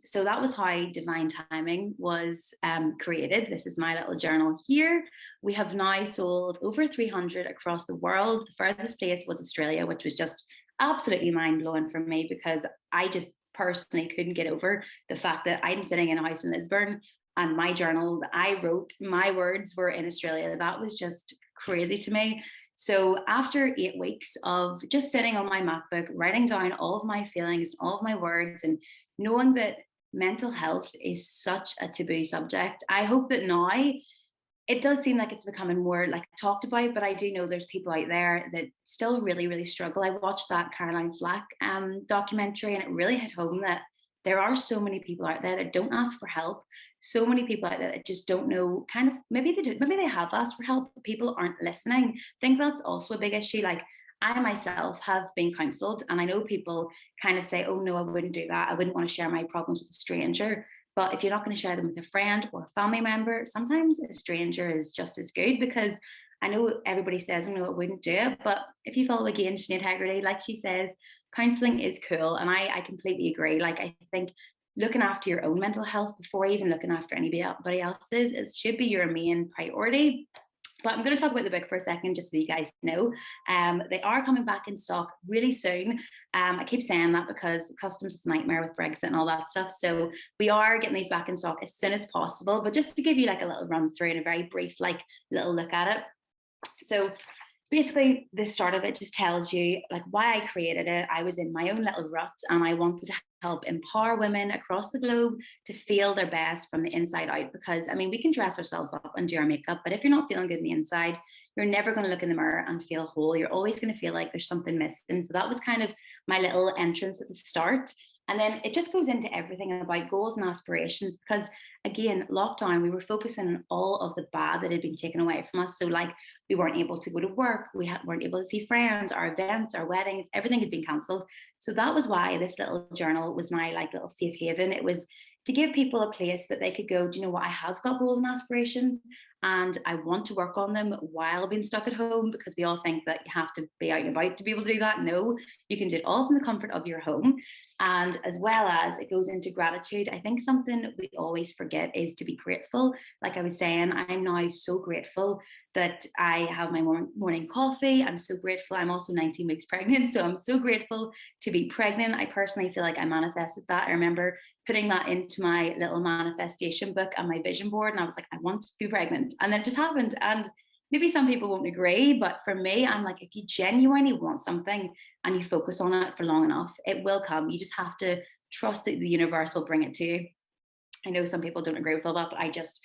So that was how Divine Timing was created. This is my little journal here. We have now sold over 300 across the world. The furthest place was Australia, which was just absolutely mind-blowing for me, because I just personally couldn't get over the fact that I'm sitting in a house in Lisburn and my journal that I wrote, my words were in Australia. That was just crazy to me. So after 8 weeks of just sitting on my MacBook, writing down all of my feelings, all of my words, and knowing that mental health is such a taboo subject, I hope that now it does seem like it's becoming more like talked about, but I do know there's people out there that still really, really struggle. I watched that Caroline Flack documentary, and it really hit home that there are so many people out there that don't ask for help. So many people out there that just don't know, kind of, maybe they do, maybe they have asked for help, but people aren't listening. I think that's also a big issue. Like, I myself have been counseled, and I know people kind of say, oh no, I wouldn't do that. I wouldn't want to share my problems with a stranger. But if you're not going to share them with a friend or a family member, sometimes a stranger is just as good, because I know everybody says, no, I wouldn't do it. But if you follow again Sinead Haggerty, like she says, counselling is cool. And I completely agree. Like, I think looking after your own mental health before even looking after anybody else's, it should be your main priority. But I'm going to talk about the book for a second, just so you guys know. They are coming back in stock really soon. I keep saying that because customs is a nightmare with Brexit and all that stuff. So we are getting these back in stock as soon as possible. But just to give you like a little run through and a very brief like little look at it. So basically, the start of it just tells you like why I created it. I was in my own little rut, and I wanted to help empower women across the globe to feel their best from the inside out. Because I mean, we can dress ourselves up and do our makeup, but if you're not feeling good in the inside, you're never going to look in the mirror and feel whole. You're always going to feel like there's something missing. So that was kind of my little entrance at the start. And then it just goes into everything about goals and aspirations, because again, lockdown, we were focusing on all of the bad that had been taken away from us. So like, we weren't able to go to work, weren't able to see friends, our events, our weddings, everything had been cancelled. So that was why this little journal was my like little safe haven. It was to give people a place that they could go, do you know what, I have got goals and aspirations, and I want to work on them while being stuck at home, because we all think that you have to be out and about to be able to do that. No, you can do it all from the comfort of your home. And as well as it goes into gratitude. I think something we always forget is to be grateful. Like I was saying, I'm now so grateful that I have my morning coffee. I'm so grateful. I'm also 19 weeks pregnant, so I'm so grateful to be pregnant. I personally feel like I manifested that. I remember putting that into my little manifestation book and my vision board, and I was like, I want to be pregnant, and then it just happened. And maybe some people won't agree, but for me, I'm like, if you genuinely want something and you focus on it for long enough, it will come. You just have to trust that the universe will bring it to you. I know some people don't agree with all that, but I just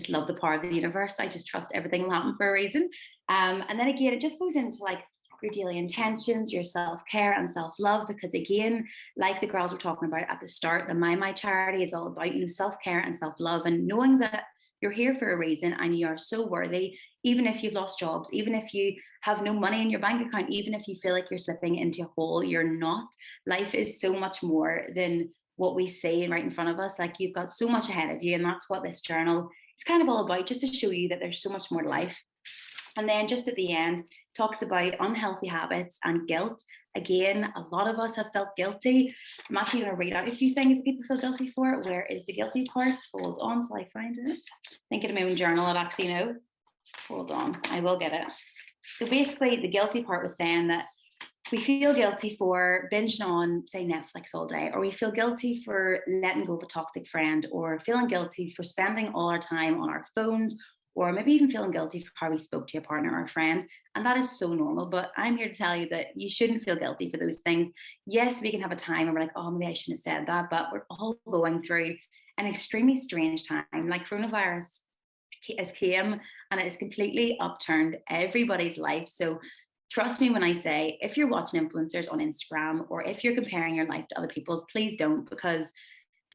love the power of the universe. I just trust everything will happen for a reason. And then again, it just goes into like your daily intentions, your self-care and self-love, because again, like the girls were talking about at the start, the MYMY charity is all about, you know, self-care and self-love, and knowing that you're here for a reason and you are so worthy, even if you've lost jobs, even if you have no money in your bank account, even if you feel like you're slipping into a hole, you're not. Life is so much more than what we see right in front of us. Like, you've got so much ahead of you, and that's what this journal is kind of all about, just to show you that there's so much more to life. And then just at the end, talks about unhealthy habits and guilt. Again, a lot of us have felt guilty. I'm actually going to read out a few things that people feel guilty for. Where is the guilty part? Hold on till I find it. Thinking of my own journal, I'd actually know. Hold on, I will get it. So basically, the guilty part was saying that we feel guilty for binging on, say, Netflix all day, or we feel guilty for letting go of a toxic friend, or feeling guilty for spending all our time on our phones, or maybe even feeling guilty for how we spoke to a partner or a friend. And that is so normal. But I'm here to tell you that you shouldn't feel guilty for those things. Yes, we can have a time and we're like, oh, maybe I shouldn't have said that. But we're all going through an extremely strange time. Like, coronavirus has came and it has completely upturned everybody's life. So trust me when I say, if you're watching influencers on Instagram, or if you're comparing your life to other people's, please don't, because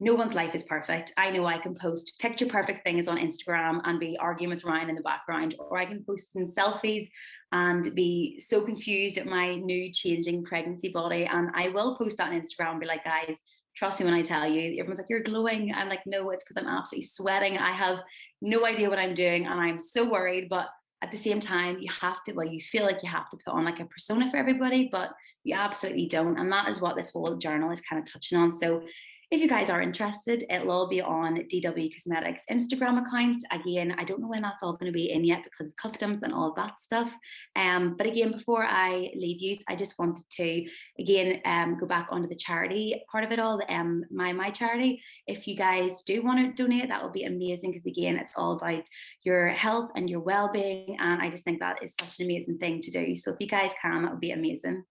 no one's life is perfect. I know I can post picture perfect things on Instagram and be arguing with Ryan in the background, or I can post some selfies and be so confused at my new changing pregnancy body. And I will post that on Instagram and be like, guys, trust me when I tell you. Everyone's like, you're glowing. I'm like, no, it's because I'm absolutely sweating. I have no idea what I'm doing and I'm so worried, but at the same time, you have to, well, you feel like you have to put on like a persona for everybody, but you absolutely don't. And that is what this whole journal is kind of touching on. So if you guys are interested, it'll all be on DW Cosmetics Instagram account. Again, I don't know when that's all going to be in yet because of customs and all of that stuff. But again, before I leave you, I just wanted to, again, go back onto the charity part of it all, the MYMY charity. If you guys do want to donate, that will be amazing because again, it's all about your health and your well-being. And I just think that is such an amazing thing to do. So if you guys can, that would be amazing.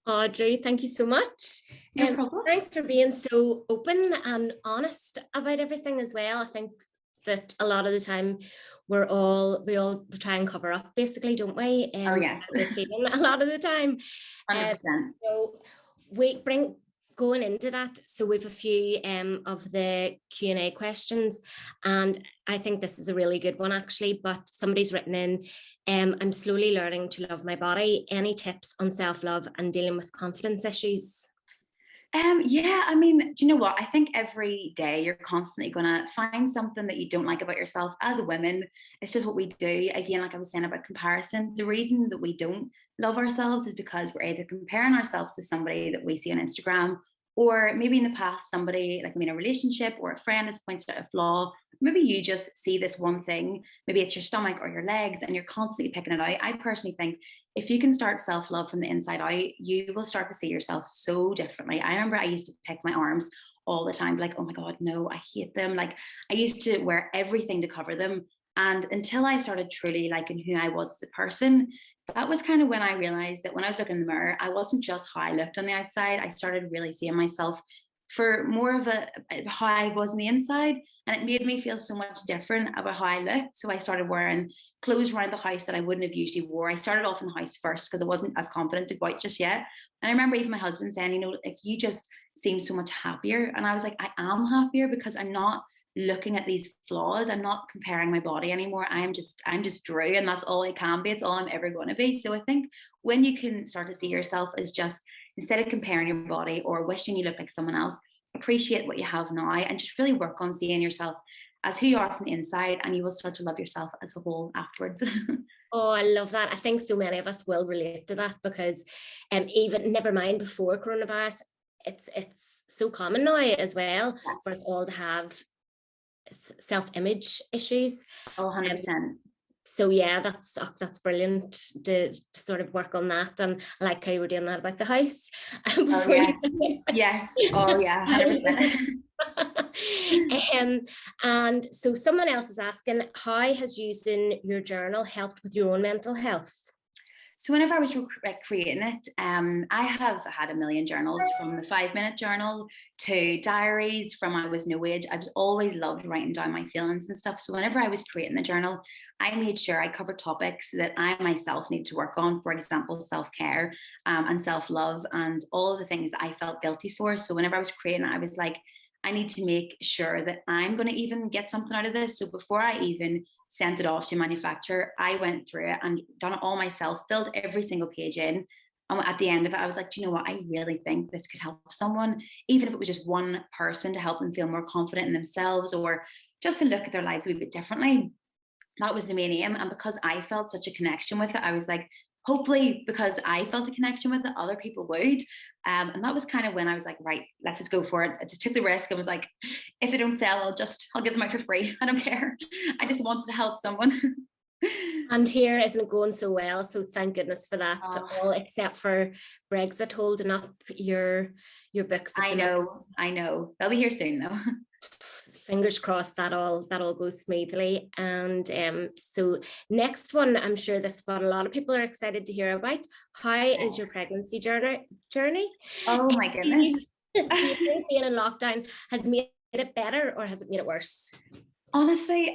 Audrey, thank you so much. No problem. Thanks for being so open and honest about everything as well. I think that a lot of the time we all try and cover up, basically, don't we? Oh yes. We're feeling a lot of the time. 100%. So going into that, so we have a few of the Q&A questions, and I think this is a really good one actually, but somebody's written in, I'm slowly learning to love my body. Any tips on self-love and dealing with confidence issues? Yeah, I mean, do you know what? I think every day you're constantly going to find something that you don't like about yourself. As a woman, it's just what we do. Again, like I was saying about comparison, the reason that we don't love ourselves is because we're either comparing ourselves to somebody that we see on Instagram, or maybe in the past, somebody like in a relationship or a friend has pointed out a flaw. Maybe you just see this one thing, maybe it's your stomach or your legs, and you're constantly picking it out. I personally think if you can start self-love from the inside out, you will start to see yourself so differently. I remember I used to pick my arms all the time, like, oh my God, no, I hate them. Like I used to wear everything to cover them. And until I started truly liking who I was as a person, that was kind of when I realized that when I was looking in the mirror, I wasn't just how I looked on the outside. I started really seeing myself for more of how I was on the inside. And it made me feel so much different about how I looked. So I started wearing clothes around the house that I wouldn't have usually wore. I started off in the house first because I wasn't as confident to go out just yet. And I remember even my husband saying, you know, like you just seem so much happier. And I was like, I am happier because I'm not looking at these flaws. I'm not comparing my body anymore. I'm just Drew, and that's all I can be. It's all I'm ever going to be. So I think when you can start to see yourself as just, instead of comparing your body or wishing you look like someone else, appreciate what you have now and just really work on seeing yourself as who you are from the inside, and you will start to love yourself as a whole afterwards. Oh, I love that. I think so many of us will relate to that because even never mind before coronavirus, it's so common now as well for us all to have self-image issues. Oh, 100%. So yeah, that's brilliant to sort of work on that, and I like how you were doing that about the house. Oh yes, yes. Oh yeah, 100%. And so someone else is asking, how has using your journal helped with your own mental health? So whenever I was creating it, I have had a million journals, from the 5-minute journal to diaries from I was no age. I've always loved writing down my feelings and stuff. So whenever I was creating the journal, I made sure I covered topics that I myself needed to work on. For example, self-care and self-love and all of the things that I felt guilty for. So whenever I was creating it, I was like, I need to make sure that I'm going to even get something out of this. So before I even sent it off to manufacturer, I went through it and done it all myself, filled every single page in. And at the end of it, I was like, do you know what? I really think this could help someone, even if it was just one person, to help them feel more confident in themselves or just to look at their lives a wee bit differently. That was the main aim. And because I felt such a connection with it, I was like, hopefully because I felt a connection with it, other people would. And that was kind of when I was like, right, let's just go for it. I just took the risk and was like, if they don't sell, I'll give them out for free. I don't care. I just wanted to help someone. And here isn't going so well, so thank goodness for that. All except for Brexit holding up your books. I know. They'll be here soon though. Fingers crossed that all goes smoothly. And so next one, I'm sure this is what a lot of people are excited to hear about. How is your pregnancy journey? Oh my goodness. Do you think being in lockdown has made it better or has it made it worse? Honestly,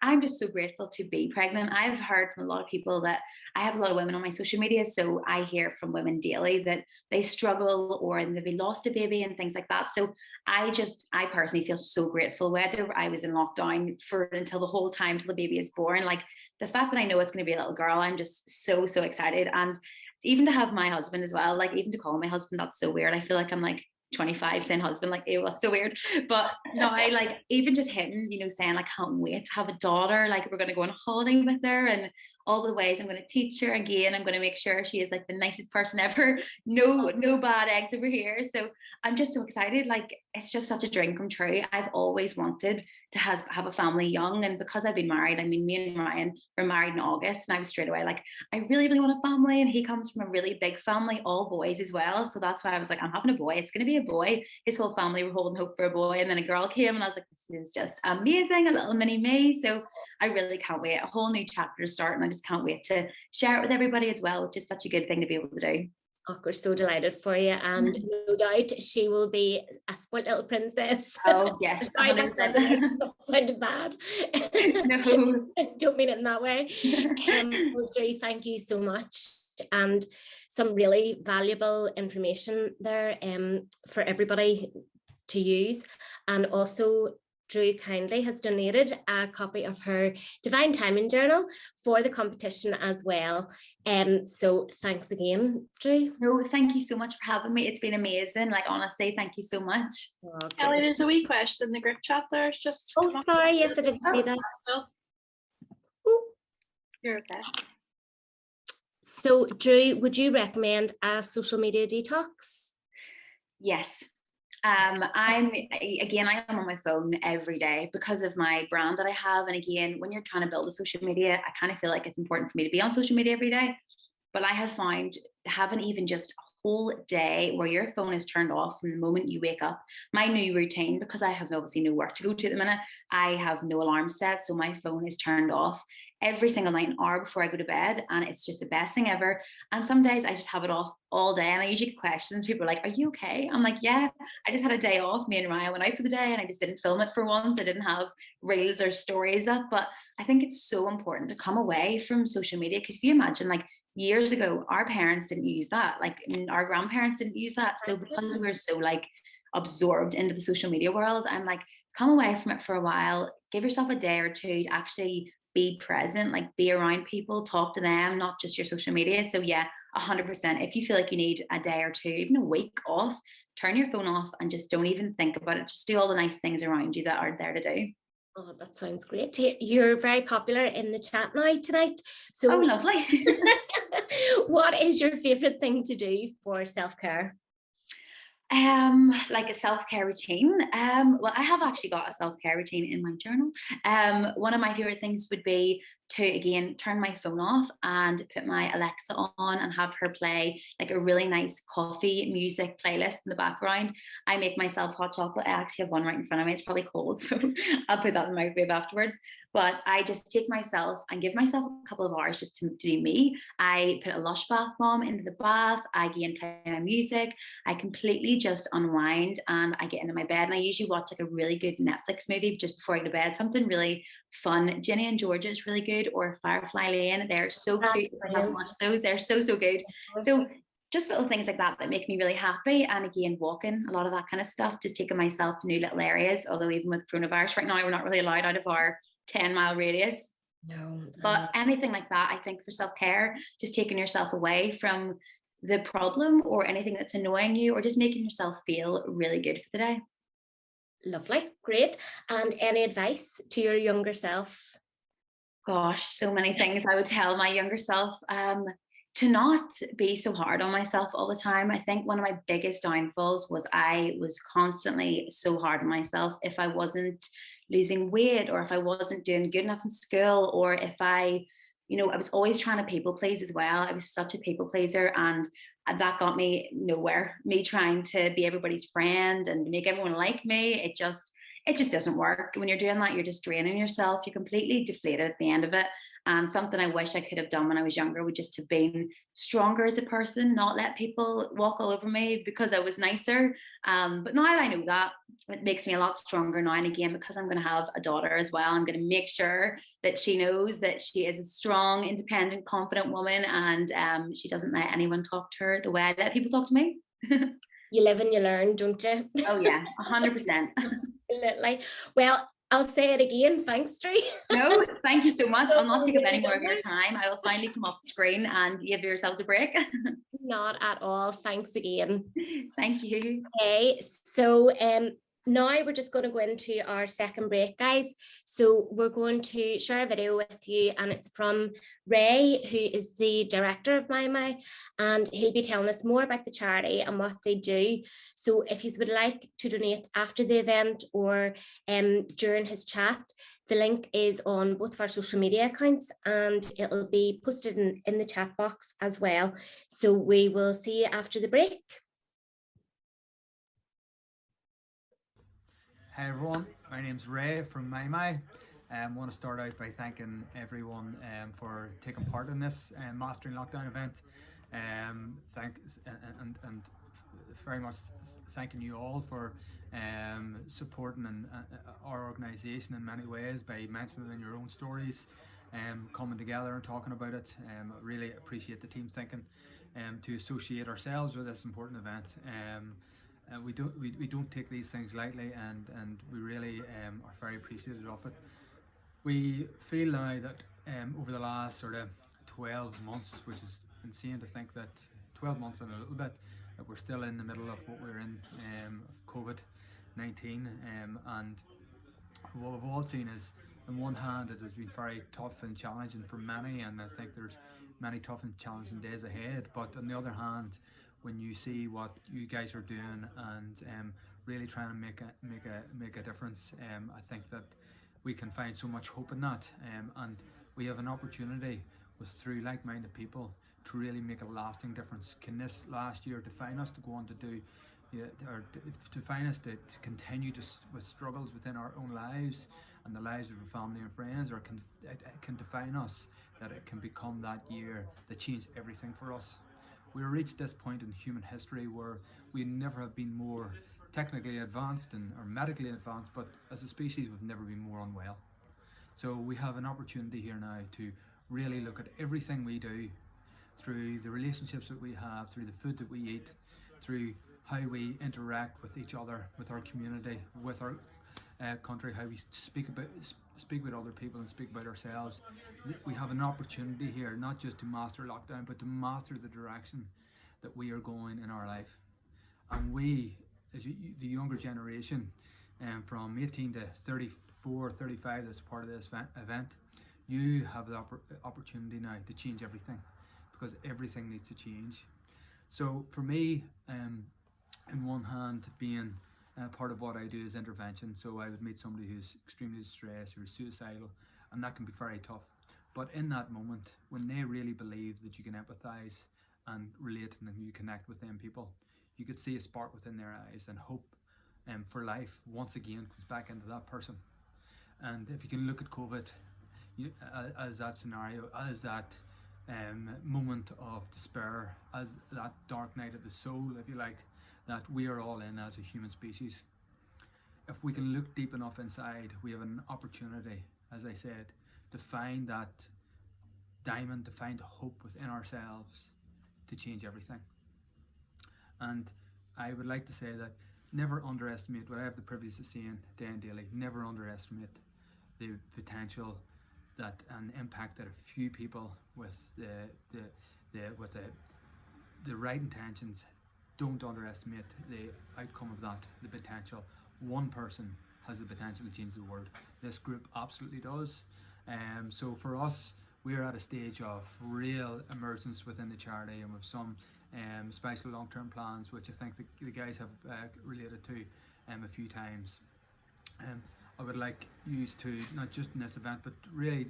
I'm just so grateful to be pregnant. I've heard from a lot of people that I have a lot of women on my social media. So I hear from women daily that they struggle or maybe lost a baby and things like that. So I personally feel so grateful, whether I was in lockdown until the whole time till the baby is born. Like the fact that I know it's going to be a little girl, I'm just so excited. And even to have my husband as well, like even to call my husband, that's so weird. I feel like I'm like 25 saying husband, like, ew, that's so weird. But no, I like even just him, saying I can't wait to have a daughter, like we're going to go on a holiday with her, and all the ways I'm going to teach her. Again, I'm going to make sure she is like the nicest person ever. No bad eggs over here. So I'm just so excited. Like, it's just such a dream come true. I've always wanted to have a family young, and because I've been married, I mean, me and Ryan were married in August, and I was straight away like, I really, really want a family. And he comes from a really big family, all boys as well. So that's why I was like, I'm having a boy. It's going to be a boy. His whole family were holding hope for a boy, and then a girl came, and I was like, this is just amazing, a little mini me. So I really can't wait. A whole new chapter to start, and I just can't wait to share it with everybody as well, which is such a good thing to be able to do. Oh, we're so delighted for you, and no doubt she will be a spoiled little princess. Oh yes, sorry, that sounded bad. No, don't mean it in that way. Well, Drew, thank you so much, and some really valuable information there for everybody to use. And also, Drew kindly has donated a copy of her Divine Timing Journal for the competition as well. So thanks again, Drew. No, thank you so much for having me. It's been amazing. Like, honestly, thank you so much. Oh, Ellie, there's a wee question in the group chat there. It's just. Oh, sorry. Yes, I didn't see that. You're okay. So, Drew, would you recommend a social media detox? Yes. I am on my phone every day because of my brand that I have. And again, when you're trying to build a social media, I kind of feel like it's important for me to be on social media every day. But I have found having even just a whole day where your phone is turned off from the moment you wake up. My new routine, because I have obviously no work to go to at the minute, I have no alarm set, so my phone is turned off every single night, an hour before I go to bed, and it's just the best thing ever. And some days I just have it off all day, and I usually get questions. People are like, are you okay? I'm like, yeah, I just had a day off. Me and Ryan went out for the day, and I just didn't film it for once. I didn't have reels or stories up. But I think it's so important to come away from social media, because if you imagine, like, years ago, our parents didn't use that, like our grandparents didn't use that. So because we're so like absorbed into the social media world, I'm like, come away from it for a while, give yourself a day or two to actually be present, like be around people, talk to them, not just your social media. So yeah, 100%. If you feel like you need a day or two, even a week off, turn your phone off and just don't even think about it. Just do all the nice things around you that are there to do. Oh, that sounds great. You're very popular in the chat now tonight. So, oh, lovely. What is your favorite thing to do for self-care? Like a self-care routine. Well, I have actually got a self-care routine in my journal. One of my favorite things would be to, again, turn my phone off and put my Alexa on and have her play like a really nice coffee music playlist in the background. I make myself hot chocolate. I actually have one right in front of me. It's probably cold, so I'll put that in the microwave afterwards. But I just take myself and give myself a couple of hours just to do me. I put a Lush bath bomb into the bath. I again play my music. I completely just unwind, and I get into my bed, and I usually watch like a really good Netflix movie just before I go to bed, something really fun. Ginny and Georgia is really good, or Firefly Lane. They're so cute. I haven't watched those. They're so good. So just little things like that make me really happy. And again, walking, a lot of that kind of stuff, just taking myself to new little areas. Although even with coronavirus right now, we're not really allowed out of our 10-mile radius. No. But anything like that, I think for self-care, just taking yourself away from the problem or anything that's annoying you, or just making yourself feel really good for the day. Lovely, great. And any advice to your younger self? Gosh, so many things I would tell my younger self. To not be so hard on myself all the time. I think one of my biggest downfalls was I was constantly so hard on myself. If I wasn't losing weight, or if I wasn't doing good enough in school, or if I was always trying to people please as well. I was such a people pleaser, and that got me nowhere. Me trying to be everybody's friend and make everyone like me, it just doesn't work. When you're doing that, you're just draining yourself. You're completely deflated at the end of it. And something I wish I could have done when I was younger would just have been stronger as a person, not let people walk all over me because I was nicer. But now that I know that, it makes me a lot stronger now. And again, because I'm going to have a daughter as well, I'm going to make sure that she knows that she is a strong, independent, confident woman, and she doesn't let anyone talk to her the way I let people talk to me. You live and you learn, don't you? Oh yeah, 100%. Absolutely. Well, I'll say it again. Thanks, Drew. No, thank you so much. I'll not take up any more of your time. I will finally come off the screen and give yourselves a break. Not at all. Thanks again. Thank you. Okay, so now we're just going to go into our second break, guys. So we're going to share a video with you, and it's from Ray, who is the director of MYMY, and he'll be telling us more about the charity and what they do. So if you would like to donate after the event or during his chat, the link is on both of our social media accounts, and it'll be posted in the chat box as well. So we will see you after the break. Hi everyone, my name's Ray from MYMY. I want to start out by thanking everyone for taking part in this Mastering Lockdown event. And very much thanking you all for supporting our organisation in many ways by mentioning it in your own stories, coming together and talking about it. I really appreciate the team's thinking to associate ourselves with this important event. We don't take these things lightly, and we really are very appreciative of it. We feel now that over the last sort of 12 months, which is insane to think that 12 months and a little bit, that we're still in the middle of what we're in of COVID-19, and what we've all seen is, on one hand, it has been very tough and challenging for many, and I think there's many tough and challenging days ahead. But on the other hand, when you see what you guys are doing and really trying to make a difference, I think that we can find so much hope in that, and we have an opportunity through like-minded people to really make a lasting difference. Can this last year define us to go on to do, or define us to continue with struggles within our own lives and the lives of our family and friends, or can define us that it can become that year that changed everything for us? We reached this point in human history where we never have been more technically advanced or medically advanced, but as a species we've never been more unwell. So we have an opportunity here now to really look at everything we do, through the relationships that we have, through the food that we eat, through how we interact with each other, with our community, with our country, how we speak with other people and speak about ourselves. We have an opportunity here not just to master lockdown, but to master the direction that we are going in our life. And we, as the younger generation, from 18 to 34, 35, that's part of this event, you have the opportunity now to change everything, because everything needs to change. So for me, in one hand, being part of what I do is intervention, so I would meet somebody who's extremely distressed, who's suicidal, and that can be very tough. But in that moment, when they really believe that you can empathise and relate and you connect with them people, you could see a spark within their eyes, and hope for life once again comes back into that person. And if you can look at COVID as that scenario, as that moment of despair, as that dark night of the soul, if you like, that we are all in as a human species. If we can look deep enough inside, we have an opportunity, as I said, to find that diamond, to find hope within ourselves, to change everything. And I would like to say that never underestimate what I have the privilege of seeing day and daily. Never underestimate the potential that an impact that a few people with the right intentions. Don't underestimate the outcome of that, the potential. One person has the potential to change the world. This group absolutely does. So for us, we're at a stage of real emergence within the charity, and with some special long-term plans, which I think the guys have related to a few times. I would like you to, not just in this event, but really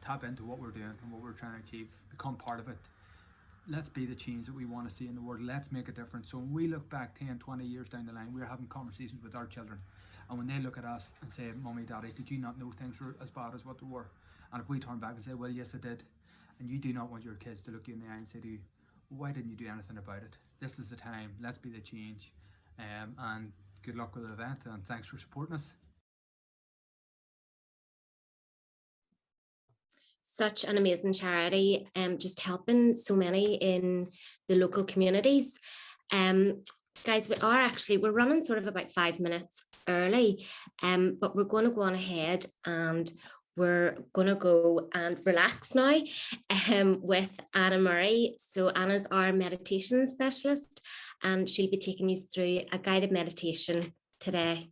tap into what we're doing and what we're trying to achieve, become part of it. Let's be the change that we want to see in the world. Let's make a difference. So when we look back 10, 20 years down the line, we're having conversations with our children, and when they look at us and say, "Mummy, Daddy, did you not know things were as bad as what they were?" And if we turn back and say, "Well, yes, I did," and you do not want your kids to look you in the eye and say to you, "Why didn't you do anything about it?" This is the time. Let's be the change. And good luck with the event, and thanks for supporting us. Such an amazing charity, just helping so many in the local communities. Guys, we're running sort of about 5 minutes early. But we're going to go on ahead and we're going to go and relax now with Anna Murray. So Anna's our meditation specialist and she'll be taking you through a guided meditation today.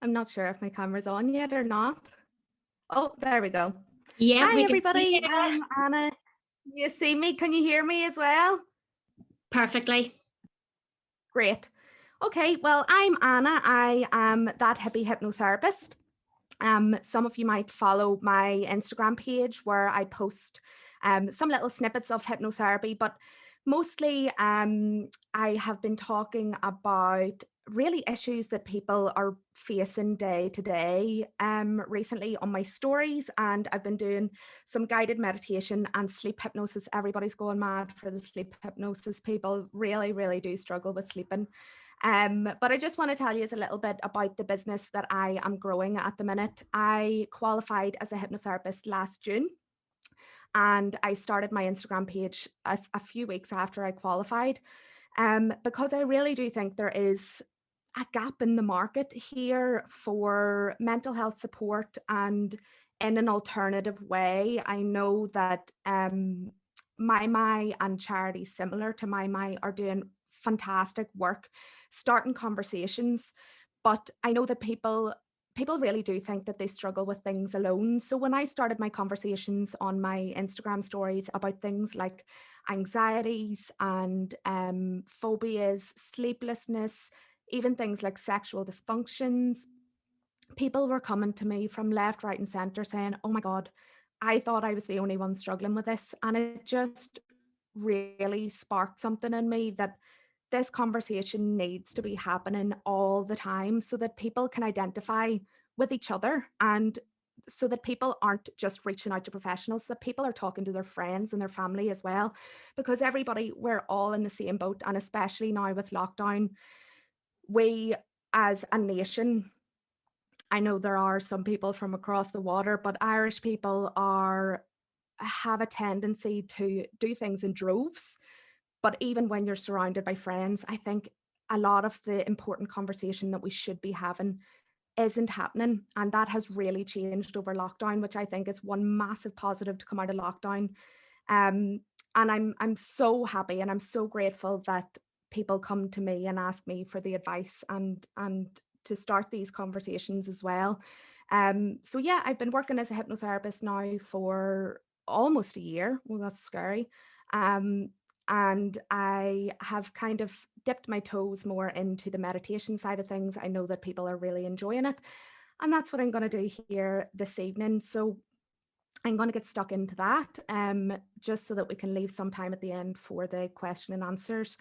I'm not sure if my camera's on yet or not. Oh, there we go. Yeah, hi everybody. I'm Anna. You see me? Can you hear me as well? Perfectly. Great. Okay, well, I'm Anna. I am that hippie hypnotherapist. Some of you might follow my Instagram page where I post some little snippets of hypnotherapy, but mostly I have been talking about really issues that people are facing day to day recently on my stories, and I've been doing some guided meditation and sleep hypnosis. Everybody's going mad for the sleep hypnosis. People really do struggle with sleeping. But I just want to tell you a little bit about the business that I am growing at the minute. I qualified as a hypnotherapist last June, and I started my Instagram page a few weeks after I qualified, because I really do think there is a gap in the market here for mental health support and in an alternative way. I know that MYMY and charities similar to MYMY are doing fantastic work starting conversations, but I know that people really do think that they struggle with things alone. So when I started my conversations on my Instagram stories about things like anxieties and phobias, sleeplessness, even things like sexual dysfunctions, people were coming to me from left, right, and center saying, oh my God, I thought I was the only one struggling with this. And it just really sparked something in me that this conversation needs to be happening all the time so that people can identify with each other, and so that people aren't just reaching out to professionals, that people are talking to their friends and their family as well, because everybody, we're all in the same boat. And especially now with lockdown, we as a nation, I know there are some people from across the water, but Irish people have a tendency to do things in droves. But even when you're surrounded by friends, I think a lot of the important conversation that we should be having isn't happening. And that has really changed over lockdown, which I think is one massive positive to come out of lockdown. And I'm so happy and I'm so grateful that people come to me and ask me for the advice and to start these conversations as well. So yeah, I've been working as a hypnotherapist now for almost a year. Well, that's scary. And I have kind of dipped my toes more into the meditation side of things. I know that people are really enjoying it, and that's what I'm going to do here this evening. So I'm going to get stuck into that, just so that we can leave some time at the end for the question and answers.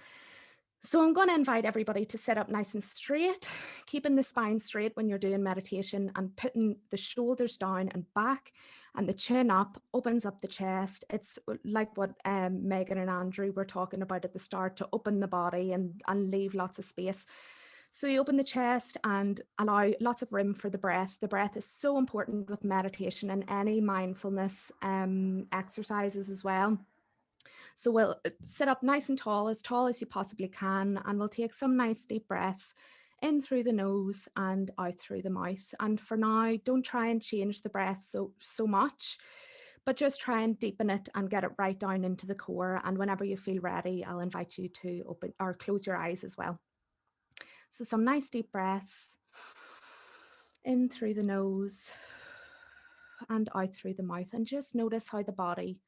So I'm going to invite everybody to sit up nice and straight, keeping the spine straight when you're doing meditation, and putting the shoulders down and back and the chin up opens up the chest. It's like what Megan and Andrew were talking about at the start, to open the body and leave lots of space. So you open the chest and allow lots of room for the breath. The breath is so important with meditation and any mindfulness exercises as well. So we'll sit up nice and tall as you possibly can, and we'll take some nice deep breaths in through the nose and out through the mouth. And for now, don't try and change the breath so much, but just try and deepen it and get it right down into the core. And whenever you feel ready, I'll invite you to open or close your eyes as well. So some nice deep breaths in through the nose and out through the mouth, and just notice how the body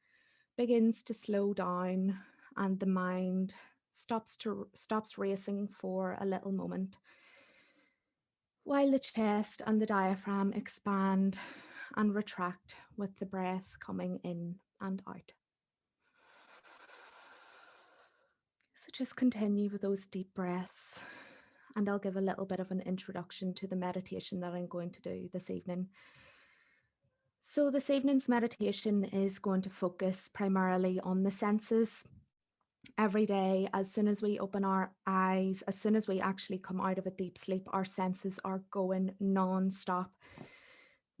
begins to slow down and the mind stops racing for a little moment, while the chest and the diaphragm expand and retract with the breath coming in and out. So just continue with those deep breaths, and I'll give a little bit of an introduction to the meditation that I'm going to do this evening. So this evening's meditation is going to focus primarily on the senses. Every day, as soon as we open our eyes, as soon as we actually come out of a deep sleep, our senses are going non-stop.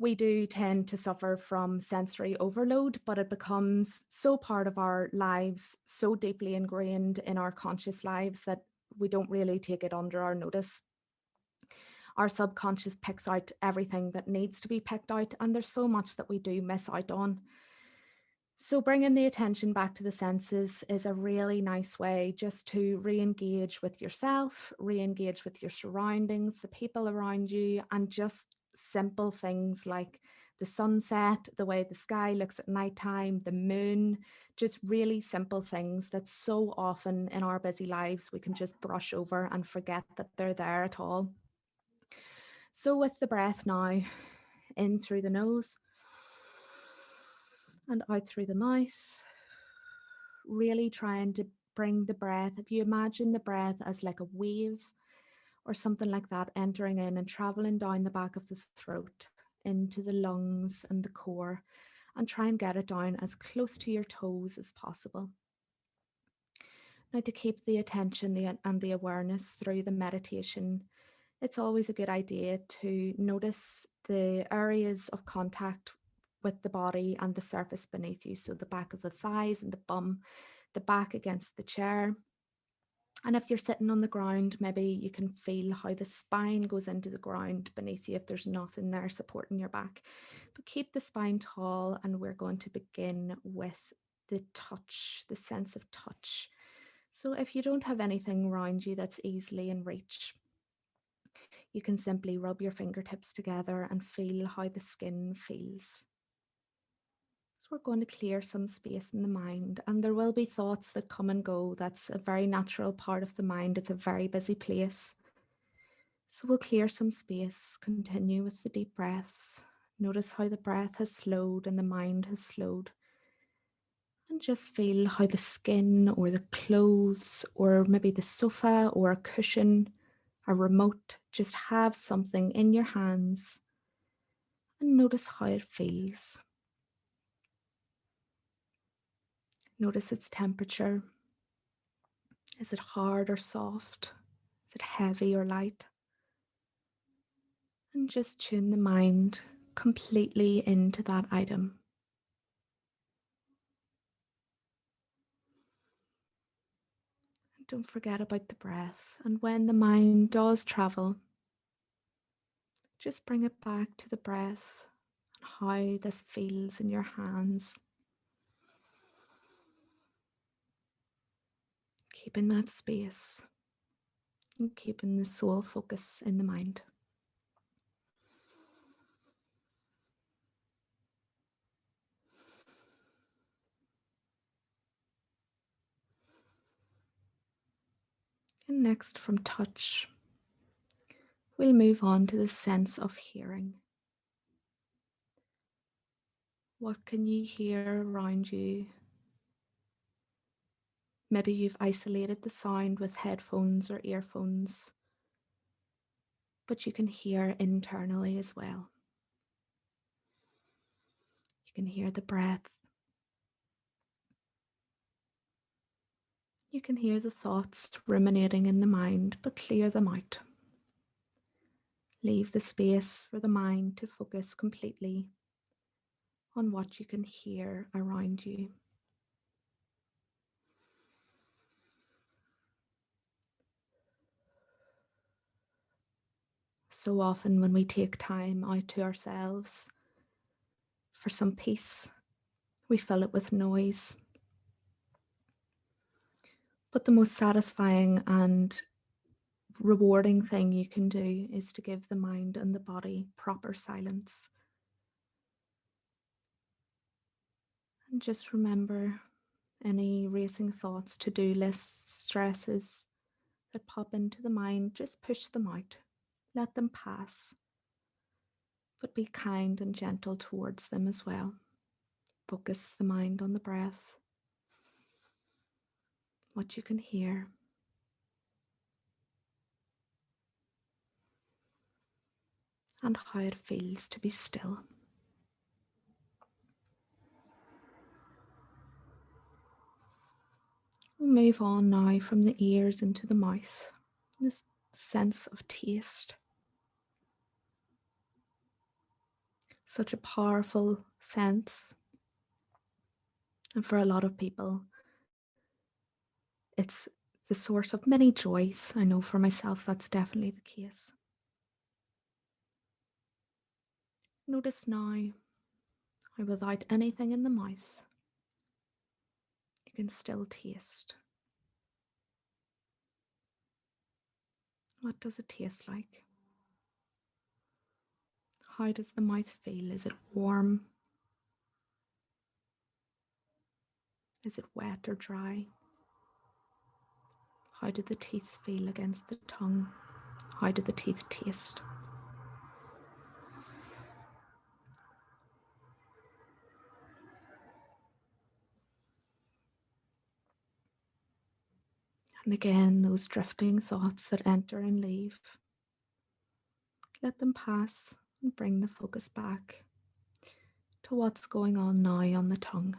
we do tend to suffer from sensory overload, but it becomes so part of our lives, so deeply ingrained in our conscious lives that we don't really take it under our notice. Our subconscious picks out everything that needs to be picked out, and there's so much that we do miss out on. So bringing the attention back to the senses is a really nice way just to re-engage with yourself, re-engage with your surroundings, the people around you, and just simple things like the sunset, the way the sky looks at nighttime, the moon, just really simple things that so often in our busy lives we can just brush over and forget that they're there at all. So with the breath now, in through the nose and out through the mouth, really trying to bring the breath, if you imagine the breath as like a wave or something like that, entering in and traveling down the back of the throat into the lungs and the core, and try and get it down as close to your toes as possible. Now, to keep the attention and the awareness through the meditation, it's always a good idea to notice the areas of contact with the body and the surface beneath you. So the back of the thighs and the bum, the back against the chair. And if you're sitting on the ground, maybe you can feel how the spine goes into the ground beneath you if there's nothing there supporting your back. But keep the spine tall, and we're going to begin with the touch, the sense of touch. So if you don't have anything around you that's easily in reach, you can simply rub your fingertips together and feel how the skin feels. So we're going to clear some space in the mind, and there will be thoughts that come and go. That's a very natural part of the mind. It's a very busy place. So we'll clear some space, continue with the deep breaths. Notice how the breath has slowed and the mind has slowed. And just feel how the skin or the clothes or maybe the sofa or a cushion, a remote, just have something in your hands and notice how it feels. Notice its temperature. Is it hard or soft? Is it heavy or light? And just tune the mind completely into that item. And don't forget about the breath. And when the mind does travel, just bring it back to the breath and how this feels in your hands. Keeping that space and keeping the soul focus in the mind. And next, from touch, we'll move on to the sense of hearing. What can you hear around you? Maybe you've isolated the sound with headphones or earphones, but you can hear internally as well. You can hear the breath. You can hear the thoughts ruminating in the mind, but clear them out. Leave the space for the mind to focus completely on what you can hear around you. So often when we take time out to ourselves for some peace, we fill it with noise. But the most satisfying and rewarding thing you can do is to give the mind and the body proper silence. And just remember any racing thoughts, to-do lists, stresses that pop into the mind, just push them out. Let them pass. But be kind and gentle towards them as well. Focus the mind on the breath, what you can hear. And how it feels to be still. We'll move on now from the ears into the mouth. This sense of taste. such a powerful sense. And for a lot of people, it's the source of many joys. I know for myself that's definitely the case. Notice now how without anything in the mouth, you can still taste. What does it taste like? How does the mouth feel? Is it warm? Is it wet or dry? How do the teeth feel against the tongue? How do the teeth taste? And again, those drifting thoughts that enter and leave, let them pass and bring the focus back to what's going on now on the tongue.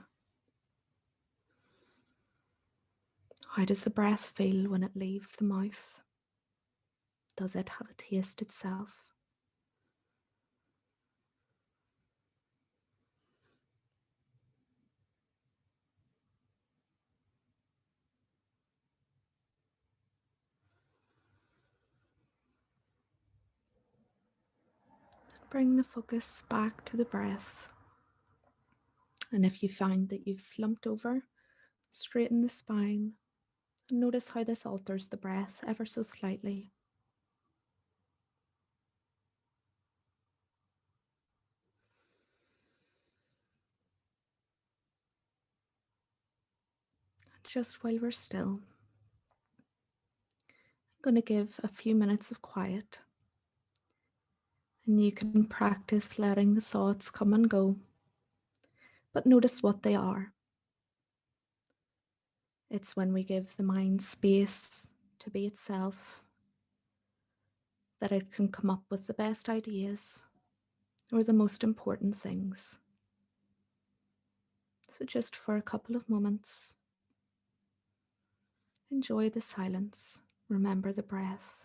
How does the breath feel when it leaves the mouth? Does it have a taste itself? Bring the focus back to the breath. And if you find that you've slumped over, straighten the spine and notice how this alters the breath ever so slightly. Just while we're still, I'm going to give a few minutes of quiet. And you can practice letting the thoughts come and go, but notice what they are. It's when we give the mind space to be itself that it can come up with the best ideas or the most important things. So just for a couple of moments, enjoy the silence, remember the breath.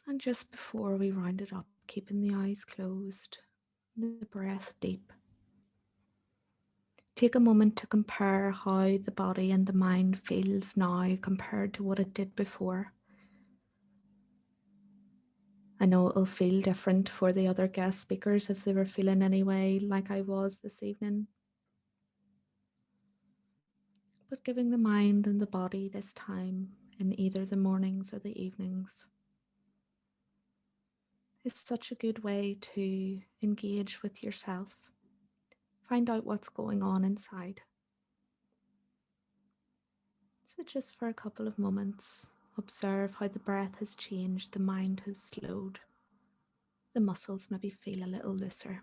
And just before we round it up, keeping the eyes closed, the breath deep. Take a moment to compare how the body and the mind feels now compared to what it did before. I know it'll feel different for the other guest speakers if they were feeling any way like I was this evening. But giving the mind and the body this time in either the mornings or the evenings is such a good way to engage with yourself. Find out what's going on inside. So just for a couple of moments, observe how the breath has changed, the mind has slowed. The muscles maybe feel a little looser.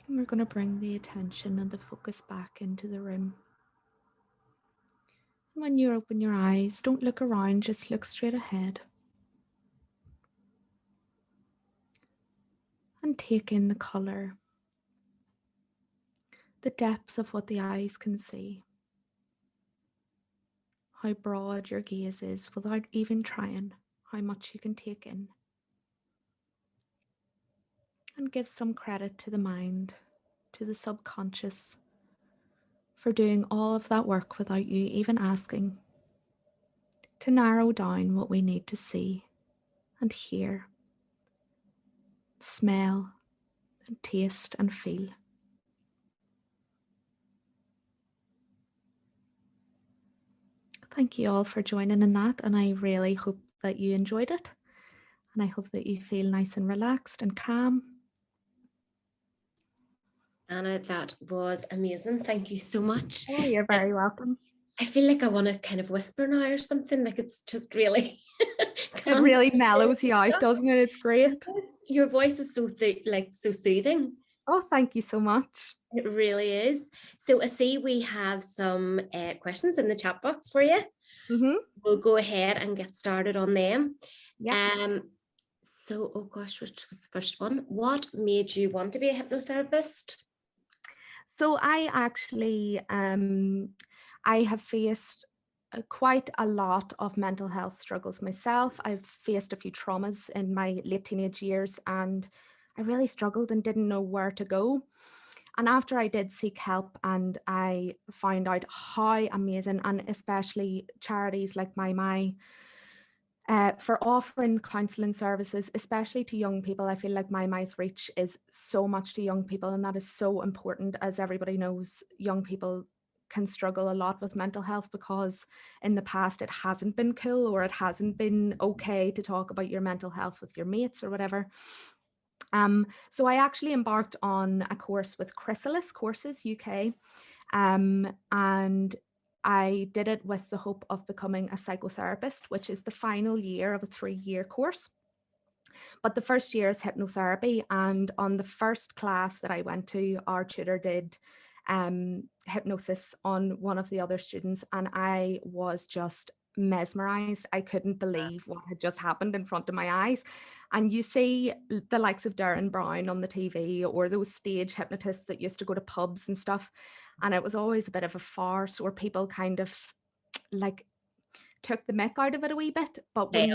And we're going to bring the attention and the focus back into the room. And when you open your eyes, don't look around, just look straight ahead. And take in the colour the depth of what the eyes can see, how broad your gaze is without even trying, how much you can take in. And give some credit to the mind, to the subconscious, for doing all of that work without you even asking, to narrow down what we need to see and hear, smell and taste and feel. Thank you all for joining in that, and I really hope that you enjoyed it, and I hope that you feel nice and relaxed and calm. Anna, that was amazing. Thank you so much. Oh, you're very welcome. I feel like I want to kind of whisper now or something, like it's just really it really mellows you out, doesn't it? It's great. Your voice is so so soothing. Oh, thank you so much. It really is. So I see we have some questions in the chat box for you. We'll go ahead and get started on them. Yeah. So, oh gosh, which was the first one? What made you want to be a hypnotherapist? So I actually, I have faced quite a lot of mental health struggles myself. I've faced a few traumas in my late teenage years, and I really struggled and didn't know where to go. And after I did seek help and I found out how amazing, and especially charities like MYMY, for offering counselling services, especially to young people. I feel like MYMY's reach is so much to young people, and that is so important. As everybody knows, young people can struggle a lot with mental health because in the past it hasn't been cool, or it hasn't been okay to talk about your mental health with your mates or whatever. So I actually embarked on a course with Chrysalis Courses UK, and I did it with the hope of becoming a psychotherapist, which is the final year of a 3-year course. But the first year is hypnotherapy, and on the first class that I went to, our tutor did hypnosis on one of the other students, and I was just mesmerized. I couldn't believe what had just happened in front of my eyes. And you see the likes of Darren Brown on the TV, or those stage hypnotists that used to go to pubs and stuff, and it was always a bit of a farce, or people kind of like took the mick out of it a wee bit. But when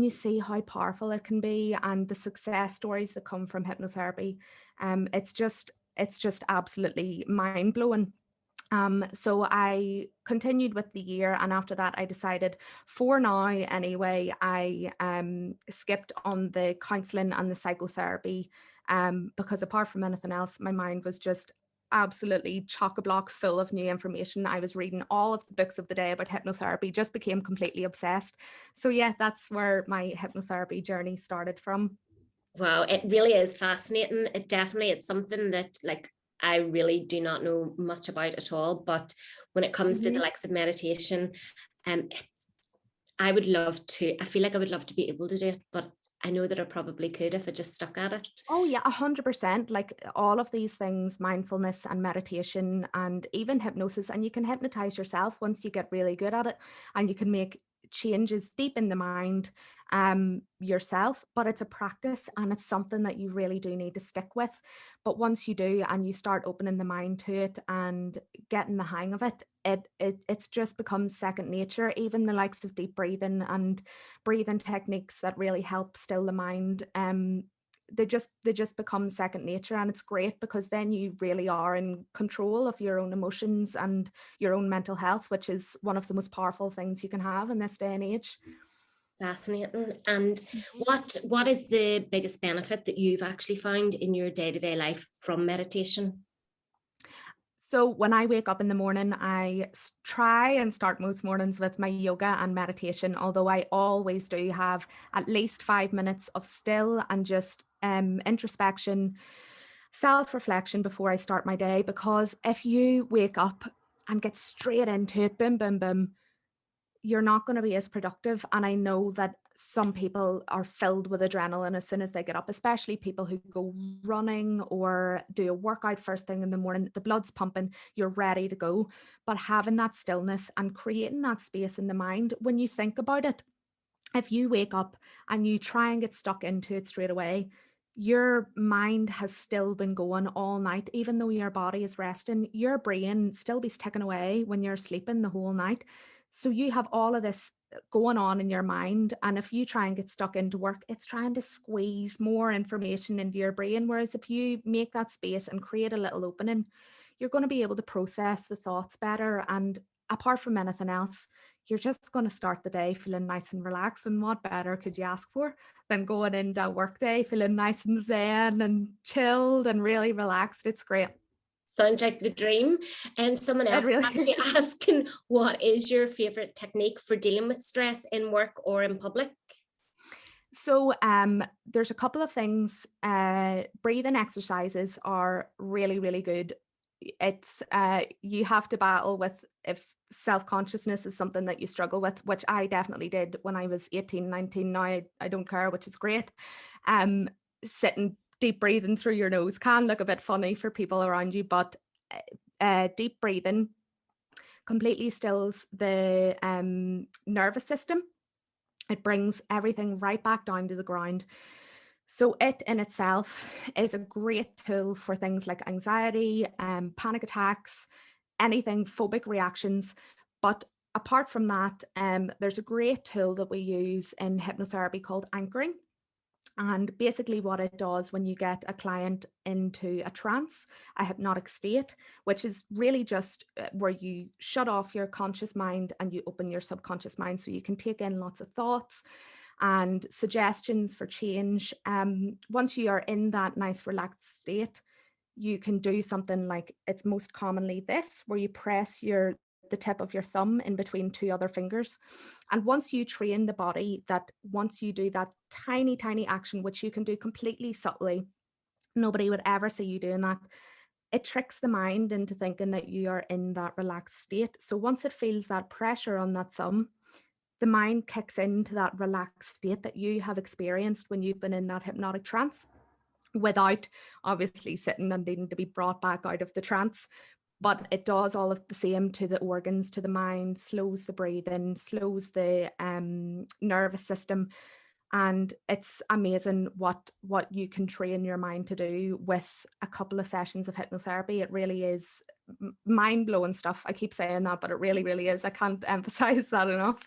you see how powerful it can be, and the success stories that come from hypnotherapy, it's just absolutely mind-blowing. So I continued with the year, and after that I decided, for now anyway, I skipped on the counselling and the psychotherapy, because apart from anything else, my mind was just absolutely chock-a-block full of new information. I was reading all of the books of the day about hypnotherapy, just became completely obsessed. So yeah, that's where my hypnotherapy journey started from. Wow, it really is fascinating. It's something that like I really do not know much about at all. But when it comes to the likes of meditation, I feel like I would love to be able to do it, but I know that I probably could if I just stuck at it. Oh yeah, 100%. Like all of these things, mindfulness and meditation and even hypnosis, and you can hypnotize yourself once you get really good at it, and you can make changes deep in the mind yourself. But it's a practice, and it's something that you really do need to stick with. But once you do, and you start opening the mind to it and getting the hang of it, it's just becomes second nature. Even the likes of deep breathing and breathing techniques that really help still the mind, they just become second nature. And it's great because then you really are in control of your own emotions and your own mental health, which is one of the most powerful things you can have in this day and age. Fascinating. And what is the biggest benefit that you've actually found in your day-to-day life from meditation? So when I wake up in the morning, I try and start most mornings with my yoga and meditation, although I always do have at least 5 minutes of still and just introspection, self-reflection before I start my day. Because if you wake up and get straight into it, boom, boom, boom, you're not going to be as productive. And I know that some people are filled with adrenaline as soon as they get up, especially people who go running or do a workout first thing in the morning. The blood's pumping, you're ready to go. But having that stillness and creating that space in the mind, when you think about it, if you wake up and you try and get stuck into it straight away, your mind has still been going all night. Even though your body is resting, your brain still be ticking away when you're sleeping the whole night. So you have all of this going on in your mind, and if you try and get stuck into work, it's trying to squeeze more information into your brain. Whereas if you make that space and create a little opening, you're going to be able to process the thoughts better. And apart from anything else, you're just going to start the day feeling nice and relaxed. And what better could you ask for than going into a work day feeling nice and zen and chilled and really relaxed? It's great. Sounds like the dream. And someone else really actually asking, what is your favorite technique for dealing with stress in work or in public? So there's a couple of things. Breathing exercises are really, really good. It's you have to battle with if self-consciousness is something that you struggle with, which I definitely did when I was 18, 19. Now I don't care, which is great. Sitting deep breathing through your nose can look a bit funny for people around you, but deep breathing completely stills the nervous system. It brings everything right back down to the ground. So it in itself is a great tool for things like anxiety, panic attacks, anything, phobic reactions. But apart from that, there's a great tool that we use in hypnotherapy called anchoring. And basically what it does when you get a client into a trance, a hypnotic state, which is really just where you shut off your conscious mind and you open your subconscious mind so you can take in lots of thoughts and suggestions for change. Once you are in that nice relaxed state, you can do something like, it's most commonly this, where you press the tip of your thumb in between two other fingers. And once you train the body that once you do that tiny, tiny action, which you can do completely subtly, nobody would ever see you doing that, it tricks the mind into thinking that you are in that relaxed state. So once it feels that pressure on that thumb, the mind kicks into that relaxed state that you have experienced when you've been in that hypnotic trance, without obviously sitting and needing to be brought back out of the trance. But it does all of the same to the organs, to the mind, slows the breathing, slows the nervous system. And it's amazing what you can train your mind to do with a couple of sessions of hypnotherapy. It really is mind-blowing stuff. I keep saying that, but it really, really is. I can't emphasize that enough.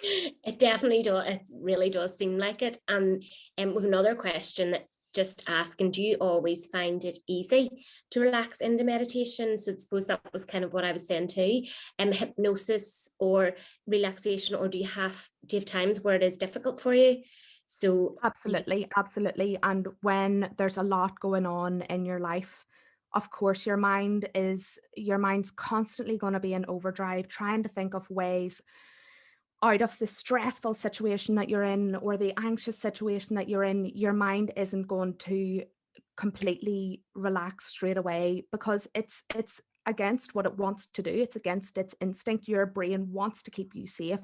It definitely does. It really does seem like it. And with another question that just asking, do you always find it easy to relax into meditation? So I suppose that was kind of what I was saying too. Hypnosis or relaxation, or do you have times where it is difficult for you? So absolutely. And when there's a lot going on in your life, of course, your mind's constantly going to be in overdrive, trying to think of ways out of the stressful situation that you're in or the anxious situation that you're in. Your mind isn't going to completely relax straight away because it's against what it wants to do. It's against its instinct. Your brain wants to keep you safe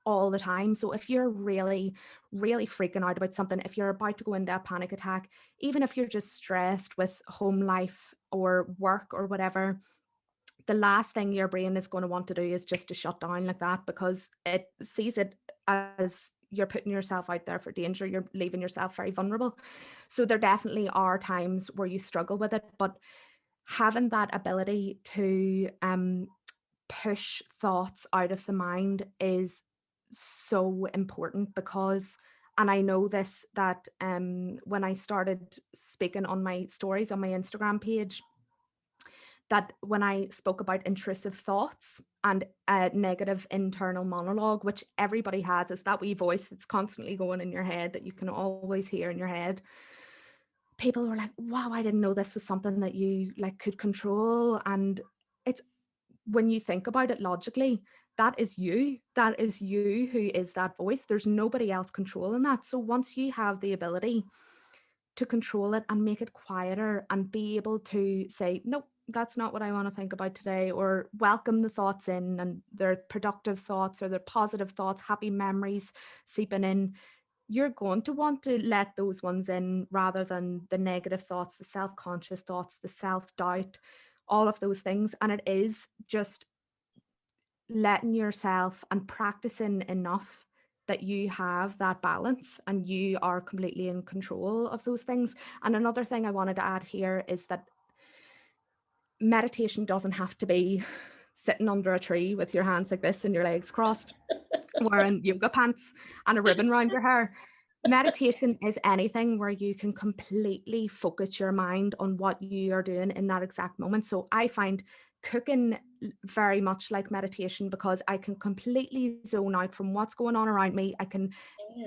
all the time. So if you're really, really freaking out about something, if you're about to go into a panic attack, even if you're just stressed with home life or work or whatever, the last thing your brain is going to want to do is just to shut down like that, because it sees it as you're putting yourself out there for danger. You're leaving yourself very vulnerable. So there definitely are times where you struggle with it, but having that ability to push thoughts out of the mind is so important, because, and I know this, that when I started speaking on my stories on my Instagram page, that when I spoke about intrusive thoughts and a negative internal monologue, which everybody has, is that wee voice that's constantly going in your head that you can always hear in your head. People were like, wow, I didn't know this was something that you like could control. And it's, when you think about it logically, that is you who is that voice. There's nobody else controlling that. So once you have the ability to control it and make it quieter and be able to say, nope, that's not what I want to think about today, or welcome the thoughts in, and they're productive thoughts or they're positive thoughts, happy memories seeping in, you're going to want to let those ones in rather than the negative thoughts, the self-conscious thoughts, the self-doubt, all of those things. And it is just letting yourself and practicing enough that you have that balance and you are completely in control of those things. And another thing I wanted to add here is that meditation doesn't have to be sitting under a tree with your hands like this and your legs crossed, wearing yoga pants and a ribbon around your hair. Meditation is anything where you can completely focus your mind on what you are doing in that exact moment. So I find cooking very much like meditation because I can completely zone out from what's going on around me. I can,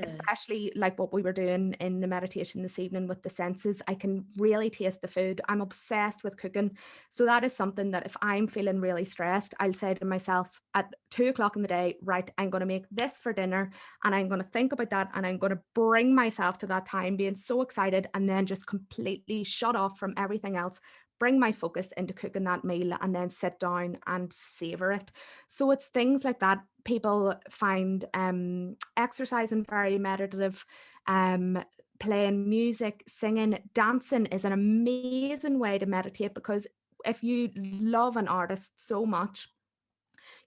especially like what we were doing in the meditation this evening with the senses, I can really taste the food. I'm obsessed with cooking. So that is something that if I'm feeling really stressed, I'll say to myself at 2 o'clock in the day, right, I'm going to make this for dinner and I'm going to think about that and I'm going to bring myself to that time being so excited and then just completely shut off from everything else, bring my focus into cooking that meal and then sit down and savor it. So it's things like that. People find exercising very meditative, playing music, singing, dancing is an amazing way to meditate, because if you love an artist so much,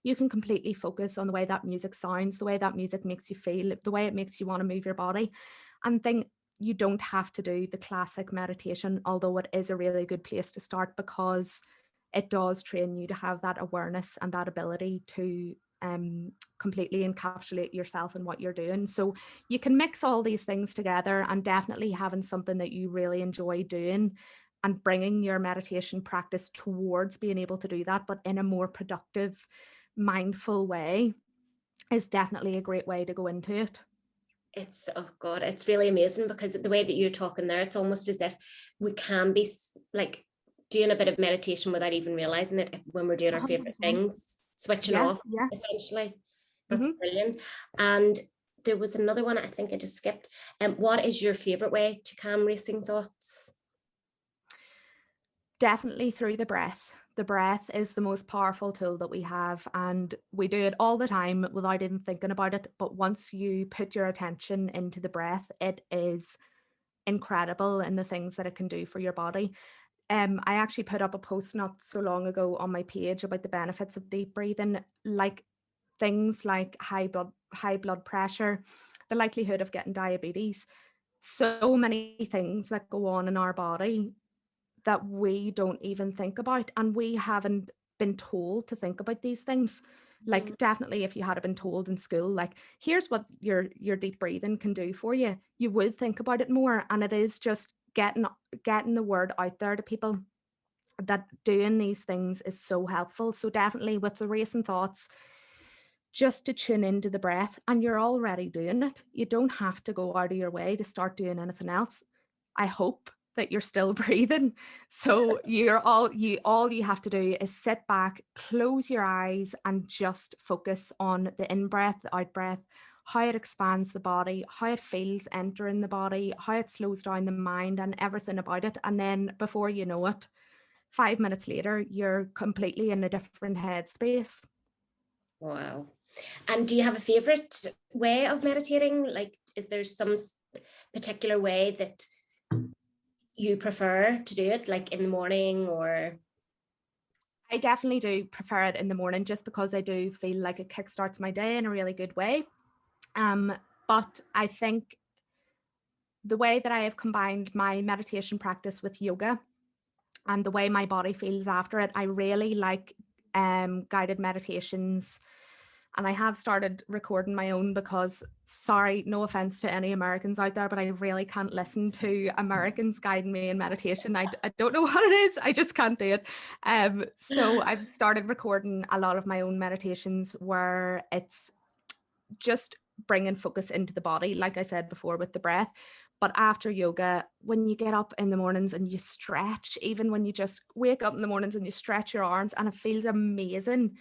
you can completely focus on the way that music sounds, the way that music makes you feel, the way it makes you want to move your body, and think you don't have to do the classic meditation, although it is a really good place to start because it does train you to have that awareness and that ability to completely encapsulate yourself in what you're doing. So you can mix all these things together, and definitely having something that you really enjoy doing and bringing your meditation practice towards being able to do that, but in a more productive, mindful way, is definitely a great way to go into it. It's, oh God, it's really amazing, because the way that you're talking there, it's almost as if we can be like doing a bit of meditation without even realizing it when we're doing our favorite 100%. things, switching off, essentially. That's brilliant. And there was another one I think I just skipped. What is your favorite way to calm racing thoughts? Definitely through the breath. The breath is the most powerful tool that we have, and we do it all the time without even thinking about it. But once you put your attention into the breath, it is incredible in the things that it can do for your body. I actually put up a post not so long ago on my page about the benefits of deep breathing, like things like high blood pressure, the likelihood of getting diabetes, so many things that go on in our body that we don't even think about, and we haven't been told to think about these things. Like definitely if you had been told in school, like here's what your deep breathing can do for you, you would think about it more. And it is just getting the word out there to people that doing these things is so helpful. So definitely with the racing thoughts, just to tune into the breath, and you're already doing it. You don't have to go out of your way to start doing anything else. I hope that you're still breathing. So all you have to do is sit back, close your eyes, and just focus on the in-breath, the out-breath, how it expands the body, how it feels entering the body, how it slows down the mind and everything about it. And then before you know it, 5 minutes later, you're completely in a different headspace. Wow. And do you have a favorite way of meditating? Like, is there some particular way that you prefer to do it, like in the morning? Or I definitely do prefer it in the morning, just because I do feel like it kickstarts my day in a really good way. But I think the way that I have combined my meditation practice with yoga and the way my body feels after it, I really like guided meditations. And I have started recording my own because, sorry, no offense to any Americans out there, but I really can't listen to Americans guiding me in meditation. I don't know what it is. I just can't do it. So I've started recording a lot of my own meditations where it's just bringing focus into the body, like I said before, with the breath. But after yoga, when you get up in the mornings and you stretch, even when you just wake up in the mornings and you stretch your arms, and it feels amazing.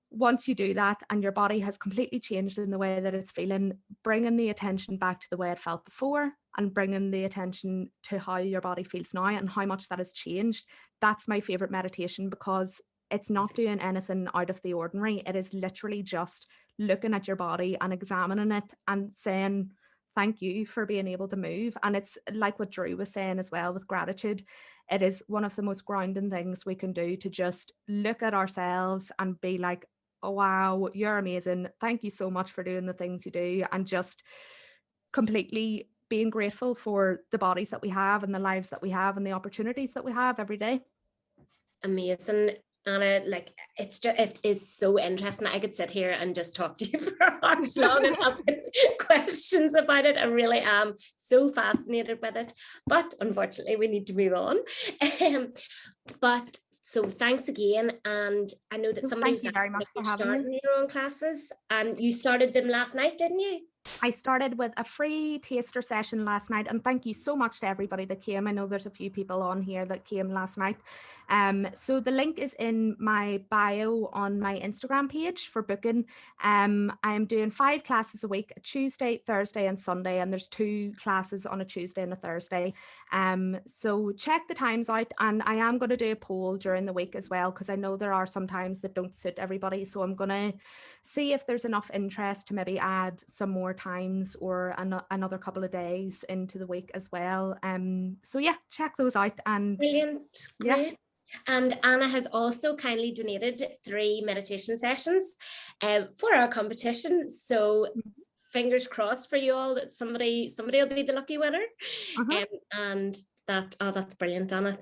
Once you do that and your body has completely changed in the way that it's feeling, bringing the attention back to the way it felt before and bringing the attention to how your body feels now and how much that has changed, that's my favorite meditation, because it's not doing anything out of the ordinary. It is literally just looking at your body and examining it and saying thank you for being able to move. And it's like what Drew was saying as well with gratitude. It is one of the most grounding things we can do, to just look at ourselves and be like, Oh, wow, you're amazing. Thank you so much for doing the things you do and just completely being grateful for the bodies that we have and the lives that we have and the opportunities that we have every day. Amazing, Anna. Like, it is so interesting. I could sit here and just talk to you for hours long and ask questions about it. I really am so fascinated with it, but unfortunately we need to move on. But so thanks again, and I know that somebody was very much for having me. starting your own classes, and you started them last night, didn't you? I started with a free taster session last night, and thank you so much to everybody that came. I know there's a few people on here that came last night. So the link is in my bio on my Instagram page for booking. I'm doing 5 classes a week, a Tuesday, Thursday and Sunday, and there's 2 classes on a Tuesday and a Thursday. So check the times out, and I am going to do a poll during the week as well, because I know there are some times that don't suit everybody. So I'm going to see if there's enough interest to maybe add some more times or another couple of days into the week as well. So yeah, check those out. And brilliant. Yeah. Great. And Anna has also kindly donated 3 meditation sessions for our competition. So fingers crossed for you all that somebody will be the lucky winner. And that's brilliant, Anna.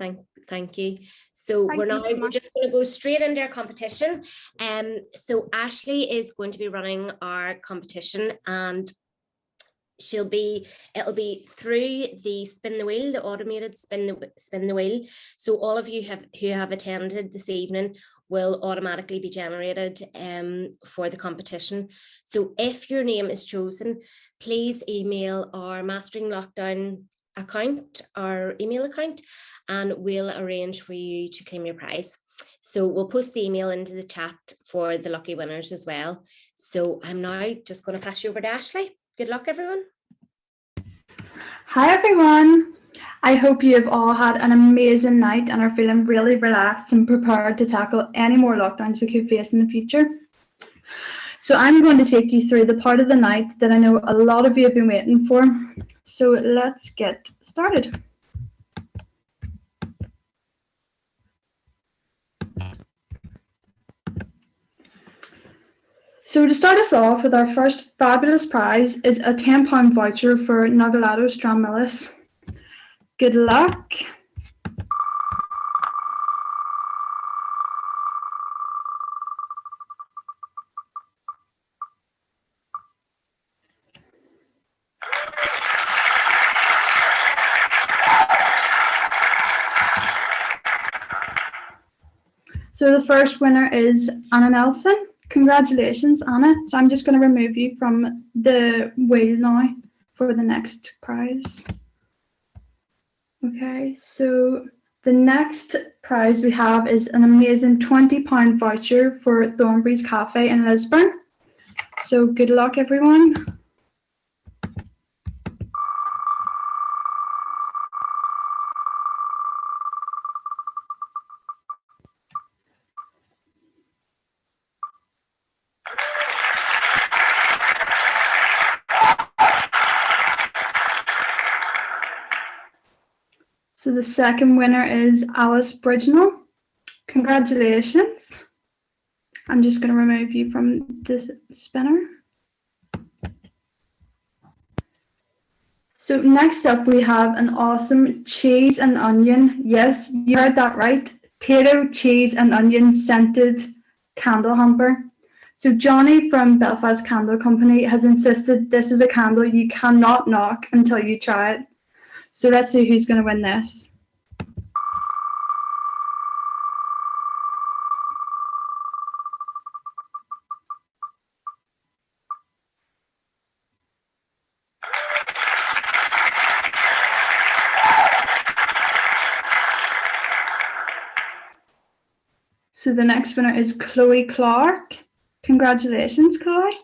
Thank you. So we're just going to go straight into our competition. So Ashley is going to be running our competition, and it'll be through the spin the wheel, the automated spin the wheel. So all of you who have attended this evening will automatically be generated for the competition. So if your name is chosen, please email our Mastering Lockdown account, our email account, and we'll arrange for you to claim your prize. So we'll post the email into the chat for the lucky winners as well. So I'm now just going to pass you over to Ashley. Good luck, everyone. Hi, everyone. I hope you have all had an amazing night and are feeling really relaxed and prepared to tackle any more lockdowns we could face in the future. So I'm going to take you through the part of the night that I know a lot of you have been waiting for. So let's get started. So to start us off with our first fabulous prize is a £10 voucher for Nugalato Stranmillis. Good luck. So the first winner is Anna Nelson. Congratulations, Anna. So I'm just going to remove you from the wheel now for the next prize. Okay, so the next prize we have is an amazing £20 voucher for Thornbury's Cafe in Lisburn. So good luck, everyone. So the second winner is Alice Bridgenell. Congratulations. I'm just going to remove you from the spinner. So next up we have an awesome cheese and onion. Yes, you heard that right. Potato, cheese and onion scented candle hamper. So Johnny from Belfast Candle Company has insisted this is a candle you cannot knock until you try it. So let's see who's going to win this. So the next winner is Chloe Clarke. Congratulations, Chloe.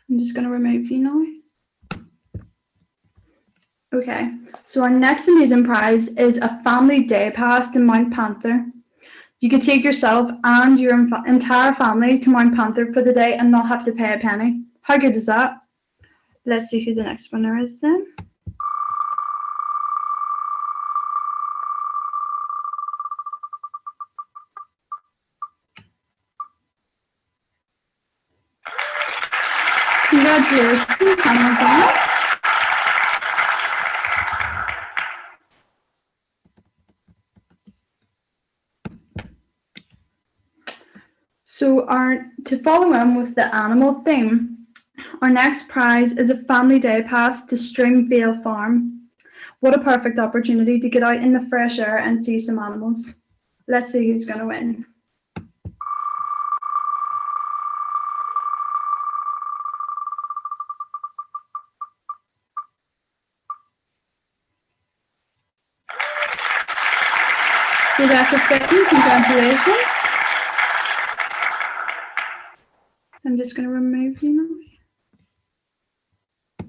I'm just going to remove you now. Okay, so our next amazing prize is a family day pass to Mount Panther. You could take yourself and your entire family to Mount Panther for the day and not have to pay a penny. How good is that? Let's see who the next winner is then. Congratulations, Hannah and Fiona. So to follow on with the animal theme, our next prize is a family day pass to Stringvale Farm. What a perfect opportunity to get out in the fresh air and see some animals. Let's see who's going to win. Rebecca Fitzsimons, congratulations. I'm just going to remove you now.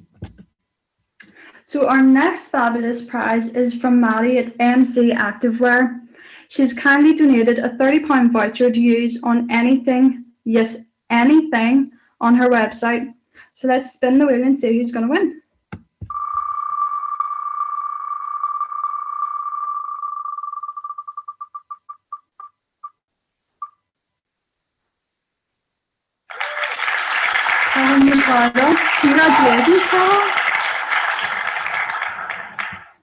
So our next fabulous prize is from Maddie at MC Activewear. She's kindly donated a £30 voucher to use on anything, yes, anything on her website. So let's spin the wheel and see who's going to win. Congratulations, Carol.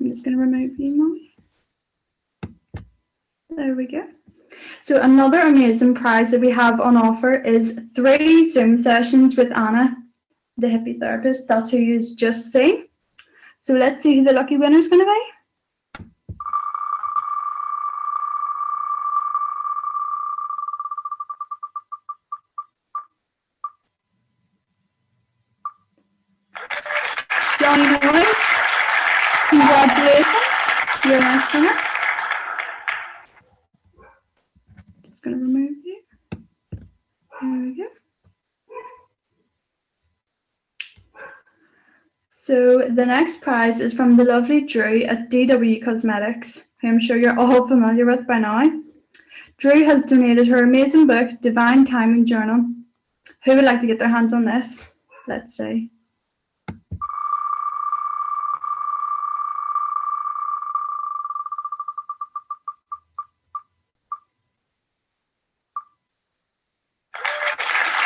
I'm just going to remove you now. There we go. So another amazing prize that we have on offer is 3 Zoom sessions with Anna, the hippie therapist. That's who you've just seen. So let's see who the lucky winner is going to be. Johnny Boys, congratulations, you're a nice winner. Just going to remove you. There we go. So the next prize is from the lovely Drew at DW Cosmetics, who I'm sure you're all familiar with by now. Drew has donated her amazing book, Divine Timing Journal. Who would like to get their hands on this? Let's see.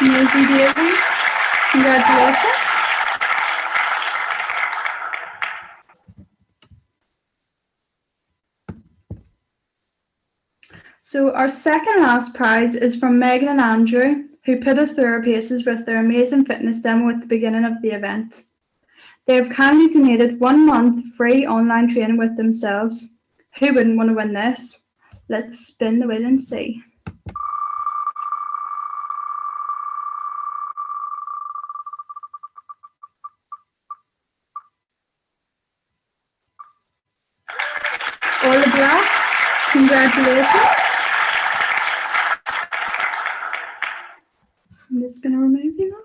Amazing, David. Congratulations. So our second last prize is from Megan and Andrew, who put us through our paces with their amazing fitness demo at the beginning of the event. They have kindly donated 1 month free online training with themselves. Who wouldn't want to win this? Let's spin the wheel and see. Orla Black, congratulations. I'm just going to remove you now.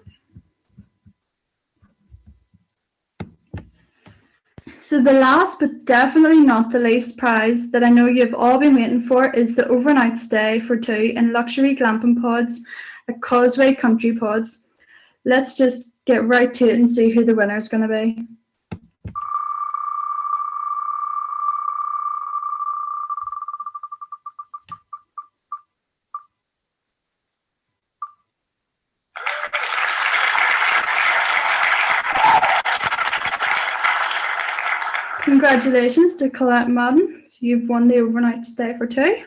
So the last but definitely not the least prize that I know you've all been waiting for is the overnight stay for 2 in luxury glamping pods at Causeway Country Pods. Let's just get right to it and see who the winner is going to be. Congratulations to Colette Madden. So you've won the overnight stay for 2.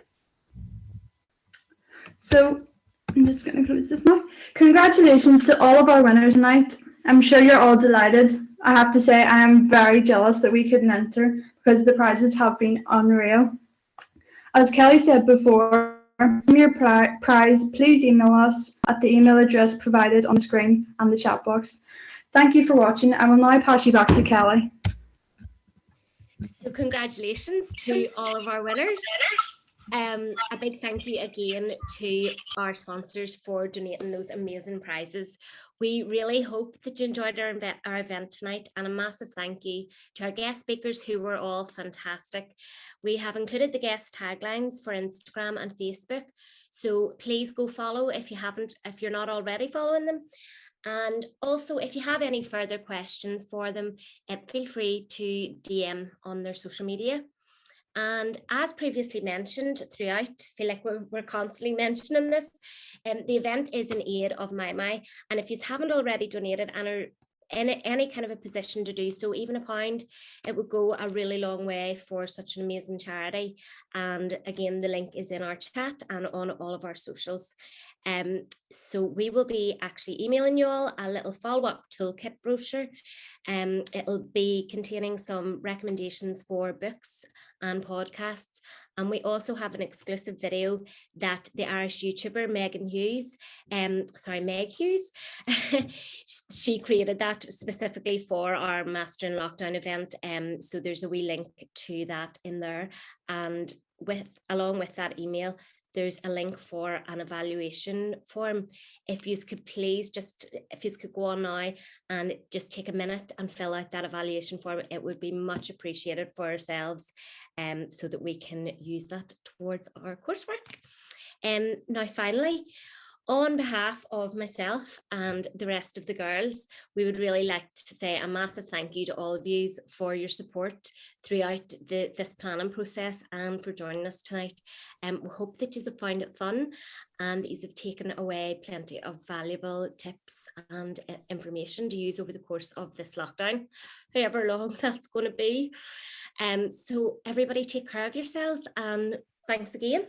So I'm just going to close this now. Congratulations to all of our winners tonight. I'm sure you're all delighted. I have to say I am very jealous that we couldn't enter because the prizes have been unreal. As Kelly said before, for your prize, please email us at the email address provided on the screen and the chat box. Thank you for watching. I will now pass you back to Kelly. So congratulations to all of our winners. A big thank you again to our sponsors for donating those amazing prizes. We really hope that you enjoyed our event tonight, and a massive thank you to our guest speakers who were all fantastic. We have included the guest taglines for Instagram and Facebook, so please go follow if you're not already following them. And also, if you have any further questions for them, feel free to DM on their social media. And as previously mentioned throughout, I feel like we're constantly mentioning this, the event is in aid of MYMY. And if you haven't already donated and are in any kind of a position to do so, even £1, it would go a really long way for such an amazing charity. And again, the link is in our chat and on all of our socials. So we will be actually emailing you all a little follow-up toolkit brochure. It'll be containing some recommendations for books and podcasts. And we also have an exclusive video that the Irish YouTuber Meg Hughes, she created that specifically for our Mastering Lockdown event. So there's a wee link to that in there. And along with that email, there's a link for an evaluation form. If you could please if you could go on now and just take a minute and fill out that evaluation form, it would be much appreciated for ourselves, so that we can use that towards our coursework. Now, finally, on behalf of myself and the rest of the girls, we would really like to say a massive thank you to all of you for your support throughout this planning process and for joining us tonight. We hope that you have found it fun and that you have taken away plenty of valuable tips and information to use over the course of this lockdown, however long that's going to be. So everybody take care of yourselves, and thanks again.